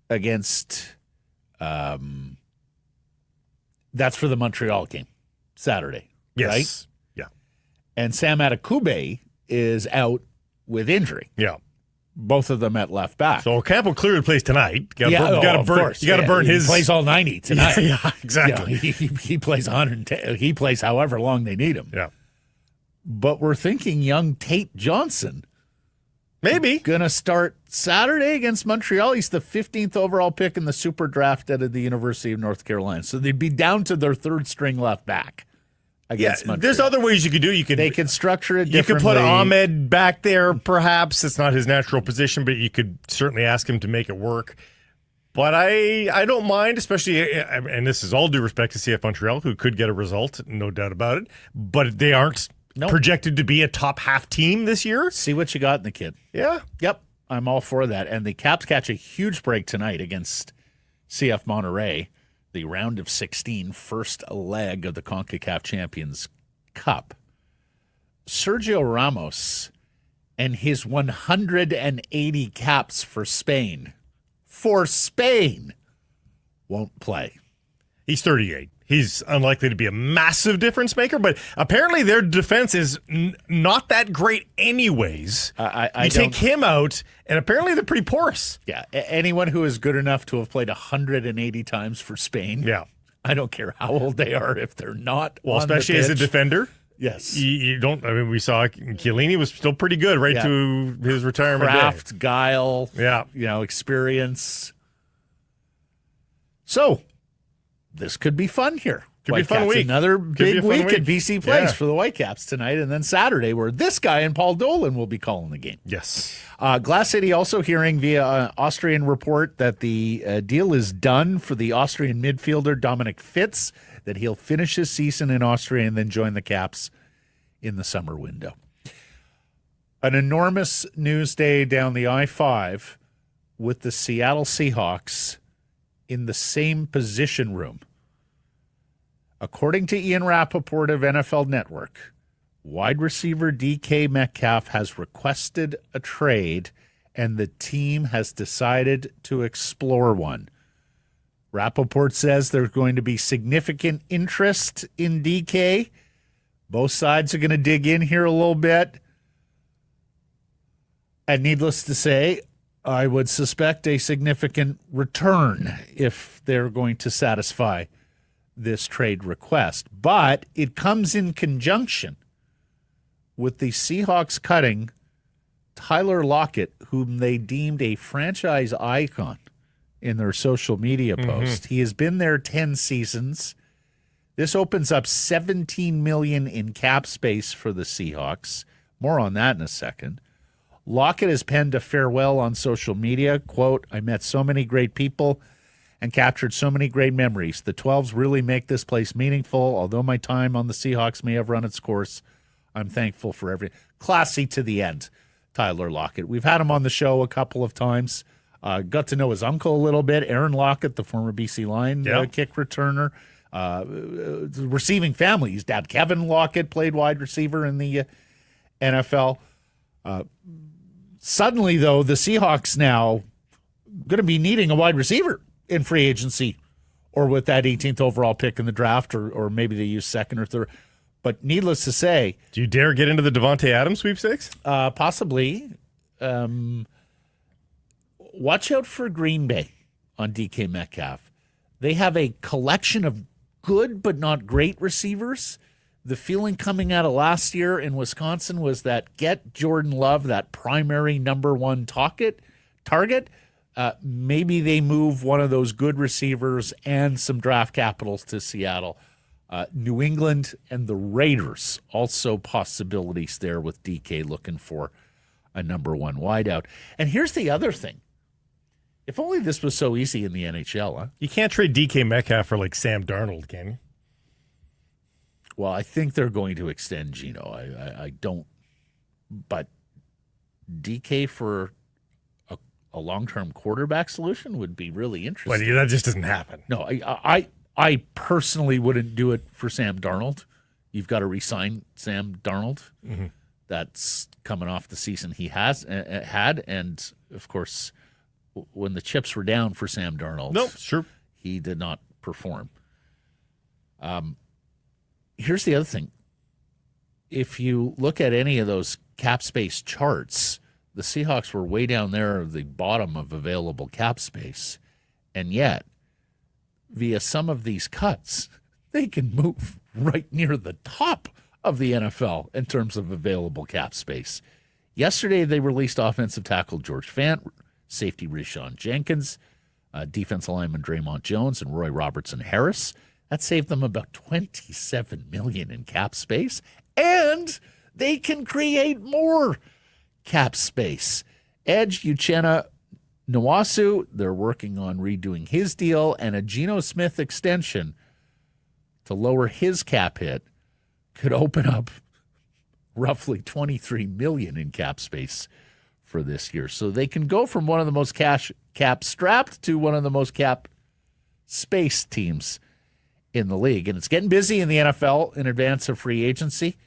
against that's for the Montreal game, Saturday. Yes. Right? Yeah. And Sam Adekugbe is out with injury. Yeah. Both of them at left back. So Ocampo clearly plays tonight. You got to burn his. He plays all 90 tonight. Yeah, exactly. He plays 110. He plays however long they need him. Yeah. But we're thinking young Tate Johnson. Maybe. Going to start Saturday against Montreal. He's the 15th overall pick in the super draft out of the University of North Carolina. So they'd be down to their third string left back. Against Montreal. There's other ways you could do it. They could structure it differently. You could put Ahmed back there, perhaps. It's not his natural position, but you could certainly ask him to make it work. But I don't mind, especially, and this is all due respect to CF Montreal, who could get a result, no doubt about it. But they aren't projected to be a top half team this year. See what you got in the kid. Yeah. Yep. I'm all for that. And the Caps catch a huge break tonight against CF Monterrey. The round of 16 first leg of the CONCACAF Champions Cup. Sergio Ramos and his 180 caps for Spain won't play. He's 38. He's unlikely to be a massive difference maker, but apparently their defense is not that great anyways. You take him out, and apparently they're pretty porous. Yeah, anyone who is good enough to have played 180 times for Spain, I don't care how old they are, if they're not especially as a defender. Yes. You don't, we saw Chiellini was still pretty good to his retirement Craft, day. guile, experience. So, this could be fun here. Could be a fun week. Another big week at BC Place for the Whitecaps tonight, and then Saturday, where this guy and Paul Dolan will be calling the game. Yes. Glass City also hearing via Austrian report that the deal is done for the Austrian midfielder Dominic Fitz, that he'll finish his season in Austria and then join the Caps in the summer window. An enormous news day down the I-5 with the Seattle Seahawks in the same position room. According to Ian Rappaport of NFL Network, wide receiver DK Metcalf has requested a trade, and the team has decided to explore one. Rappaport says there's going to be significant interest in DK. Both sides are going to dig in here a little bit. And needless to say, I would suspect a significant return if they're going to satisfy this trade request. But it comes in conjunction with the Seahawks cutting Tyler Lockett, whom they deemed a franchise icon in their social media post. He has been there 10 seasons. This opens up $17 million in cap space for the Seahawks. More on that in a second. Lockett has penned a farewell on social media. Quote, I met so many great people and captured so many great memories. The 12s really make this place meaningful. Although my time on the Seahawks may have run its course, I'm thankful for every... Classy to the end, Tyler Lockett. We've had him on the show a couple of times. Got to know his uncle a little bit, Aaron Lockett, the former BC Lion kick returner. Receiving family. His dad, Kevin Lockett, played wide receiver in the NFL. Suddenly, though, the Seahawks now going to be needing a wide receiver in free agency or with that 18th overall pick in the draft, or maybe they use second or third. But needless to say... Do you dare get into the Devontae Adams sweepstakes? Possibly. Watch out for Green Bay on DK Metcalf. They have a collection of good but not great receivers. The feeling coming out of last year in Wisconsin was that get Jordan Love that primary number one target. Maybe they move one of those good receivers and some draft capitals to Seattle. New England and the Raiders, also possibilities there with DK looking for a number one wideout. And here's the other thing. If only this was so easy in the NHL, huh? You can't trade DK Metcalf for like Sam Darnold, can you? Well, I think they're going to extend Geno. I don't. But DK for a long-term quarterback solution would be really interesting. But that just doesn't happen. No, I personally wouldn't do it for Sam Darnold. You've got to re-sign Sam Darnold. Mm-hmm. That's coming off the season he has had, and of course, when the chips were down for Sam Darnold, sure, he did not perform. Here's the other thing. If you look at any of those cap space charts, the Seahawks were way down there at the bottom of available cap space, and yet, via some of these cuts, they can move right near the top of the NFL in terms of available cap space. Yesterday, they released offensive tackle George Fant, safety Rashawn Jenkins, defensive lineman Draymond Jones, and Roy Robertson-Harris. That saved them about $27 million in cap space, and they can create more cap space. Edge Uchenna Nwasu, they're working on redoing his deal, and a Geno Smith extension to lower his cap hit could open up roughly $23 million in cap space for this year. So they can go from one of the most cap strapped to one of the most cap space teams in the league. And it's getting busy in the NFL in advance of free agency.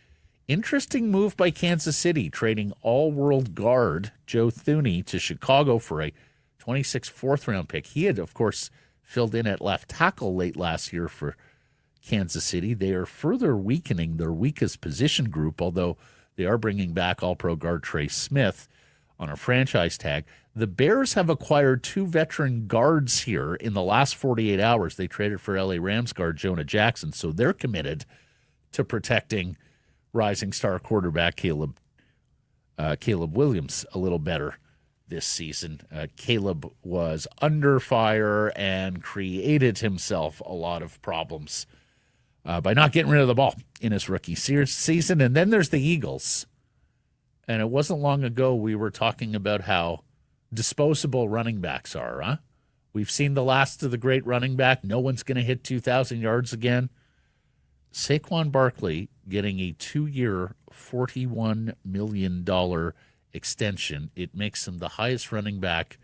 Interesting move by Kansas City, trading all-world guard Joe Thuney to Chicago for a 26th fourth-round pick. He had, of course, filled in at left tackle late last year for Kansas City. They are further weakening their weakest position group, although they are bringing back all-pro guard Trey Smith on a franchise tag. The Bears have acquired two veteran guards here in the last 48 hours. They traded for LA Rams guard Jonah Jackson, so they're committed to protecting rising star quarterback Caleb Williams a little better this season. Caleb was under fire and created himself a lot of problems by not getting rid of the ball in his rookie season. And then there's the Eagles. And it wasn't long ago we were talking about how disposable running backs are, huh? We've seen the last of the great running back. No one's going to hit 2,000 yards again. Saquon Barkley getting a 2-year, $41 million extension. It makes him the highest running back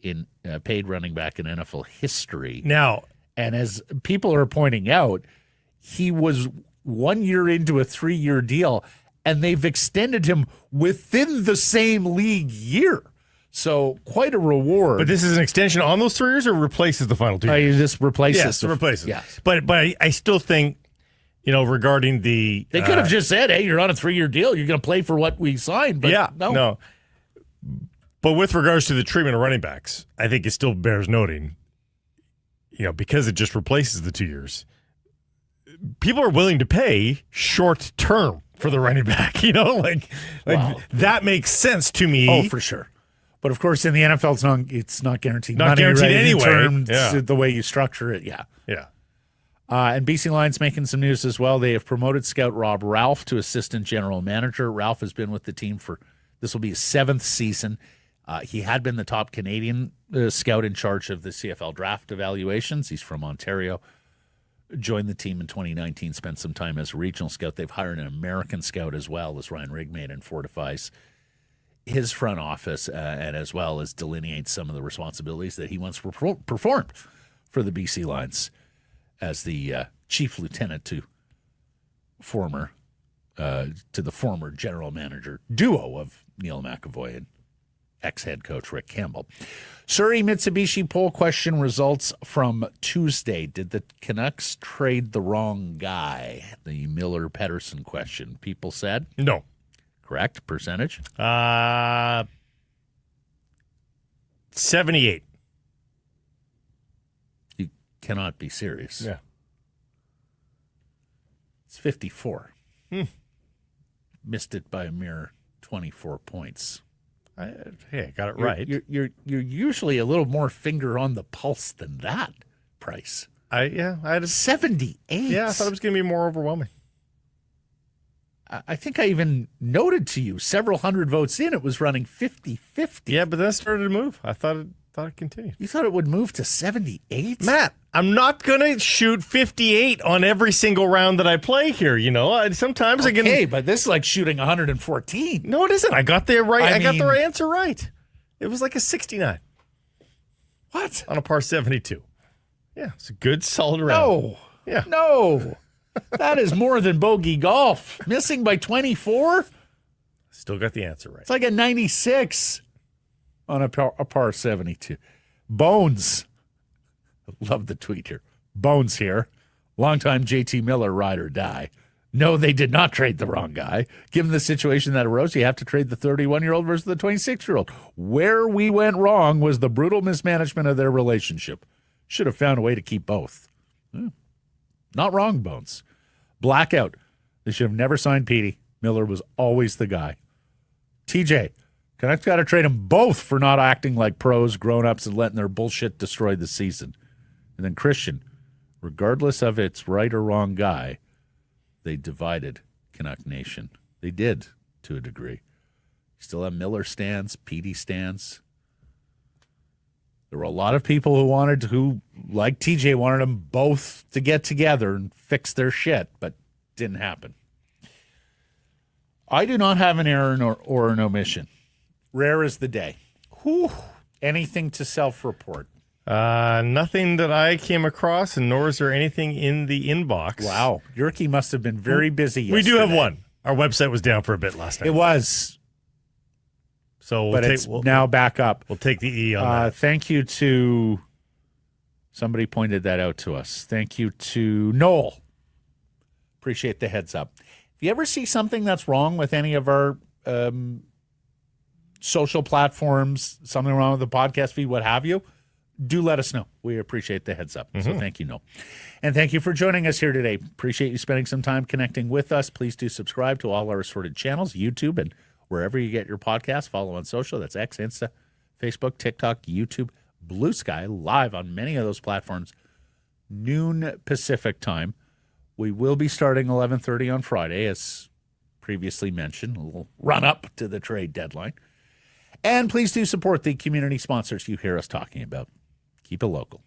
in paid running back in NFL history. Now, and as people are pointing out, he was 1 year into a 3-year deal, and they've extended him within the same league year. So quite a reward. But this is an extension on those 3 years, or replaces the final 2 years? This replaces. Yes, it replaces. Yes. But I still think, regarding the... They could have just said, hey, you're on a 3-year deal. You're going to play for what we signed. But no. But with regards to the treatment of running backs, I think it still bears noting, because it just replaces the 2 years, people are willing to pay short term for the running back, Wow. That makes sense to me. Oh, for sure. But of course, in the NFL, it's not guaranteed. Not guaranteed anyway. In terms, the way you structure it, yeah. And BC Lions making some news as well. They have promoted scout Rob Ralph to assistant general manager. Ralph has been with the team this will be his 7th season. He had been the top Canadian scout in charge of the CFL draft evaluations. He's from Ontario. Joined the team in 2019, spent some time as a regional scout. They've hired an American scout as well, as Ryan Rigmaid, and fortifies his front office and as well as delineates some of the responsibilities that he once performed for the BC Lions as the chief lieutenant to the former general manager duo of Neil McAvoy and ex-head coach Rick Campbell. Surrey Mitsubishi poll question results from Tuesday. Did the Canucks trade the wrong guy? The Miller Pettersson question. People said no. Correct. Percentage? 78. You cannot be serious. Yeah. It's 54. Missed it by a mere 24 points. Hey, I got it right. You're usually a little more finger on the pulse than that, Price. I had 78. Yeah, I thought it was going to be more overwhelming. I think I even noted to you several hundred votes in, it was running 50-50. Yeah, but then it started to move. I thought it continued. You thought it would move to 78? Matt, I'm not going to shoot 58 on every single round that I play here. Sometimes I can. Okay, but this is like shooting 114. No, it isn't. I got the right. I got the answer right. It was like a 69. What? On a par 72. Yeah, it's a good, solid round. No. Yeah. No. That is more than bogey golf. Missing by 24? Still got the answer right. It's like a 96 on a par 72. Bones. Love the tweet here. Bones here. Longtime JT Miller ride or die. No, they did not trade the wrong guy. Given the situation that arose, you have to trade the 31-year-old versus the 26-year-old. Where we went wrong was the brutal mismanagement of their relationship. Should have found a way to keep both. Not wrong, Bones. Blackout. They should have never signed Petey. Miller was always the guy. TJ. Canucks got to trade them both for not acting like pros, grown-ups, and letting their bullshit destroy the season. And then Christian. Regardless of its right or wrong guy, they divided Canuck Nation. They did, to a degree. You still have Miller stands, Petey stands. There were a lot of people who, like TJ, wanted them both to get together and fix their shit, but didn't happen. I do not have an error or an omission. Rare is the day. Whew. Anything to self-report? Nothing that I came across, and nor is there anything in the inbox. Wow. Yerky must have been very busy yesterday. We do have one. Our website was down for a bit last night. It was. So it's now back up. We'll take the E on that. Thank you to somebody pointed that out to us. Thank you to Noel. Appreciate the heads up. If you ever see something that's wrong with any of our social platforms, something wrong with the podcast feed, what have you, do let us know. We appreciate the heads up. So thank you, Noel. And thank you for joining us here today. Appreciate you spending some time connecting with us. Please do subscribe to all our assorted channels, YouTube, and wherever you get your podcasts. Follow on social. That's X, Insta, Facebook, TikTok, YouTube, Blue Sky, live on many of those platforms, noon Pacific time. We will be starting 11:30 on Friday, as previously mentioned, a little run-up to the trade deadline. And please do support the community sponsors you hear us talking about. Keep it local.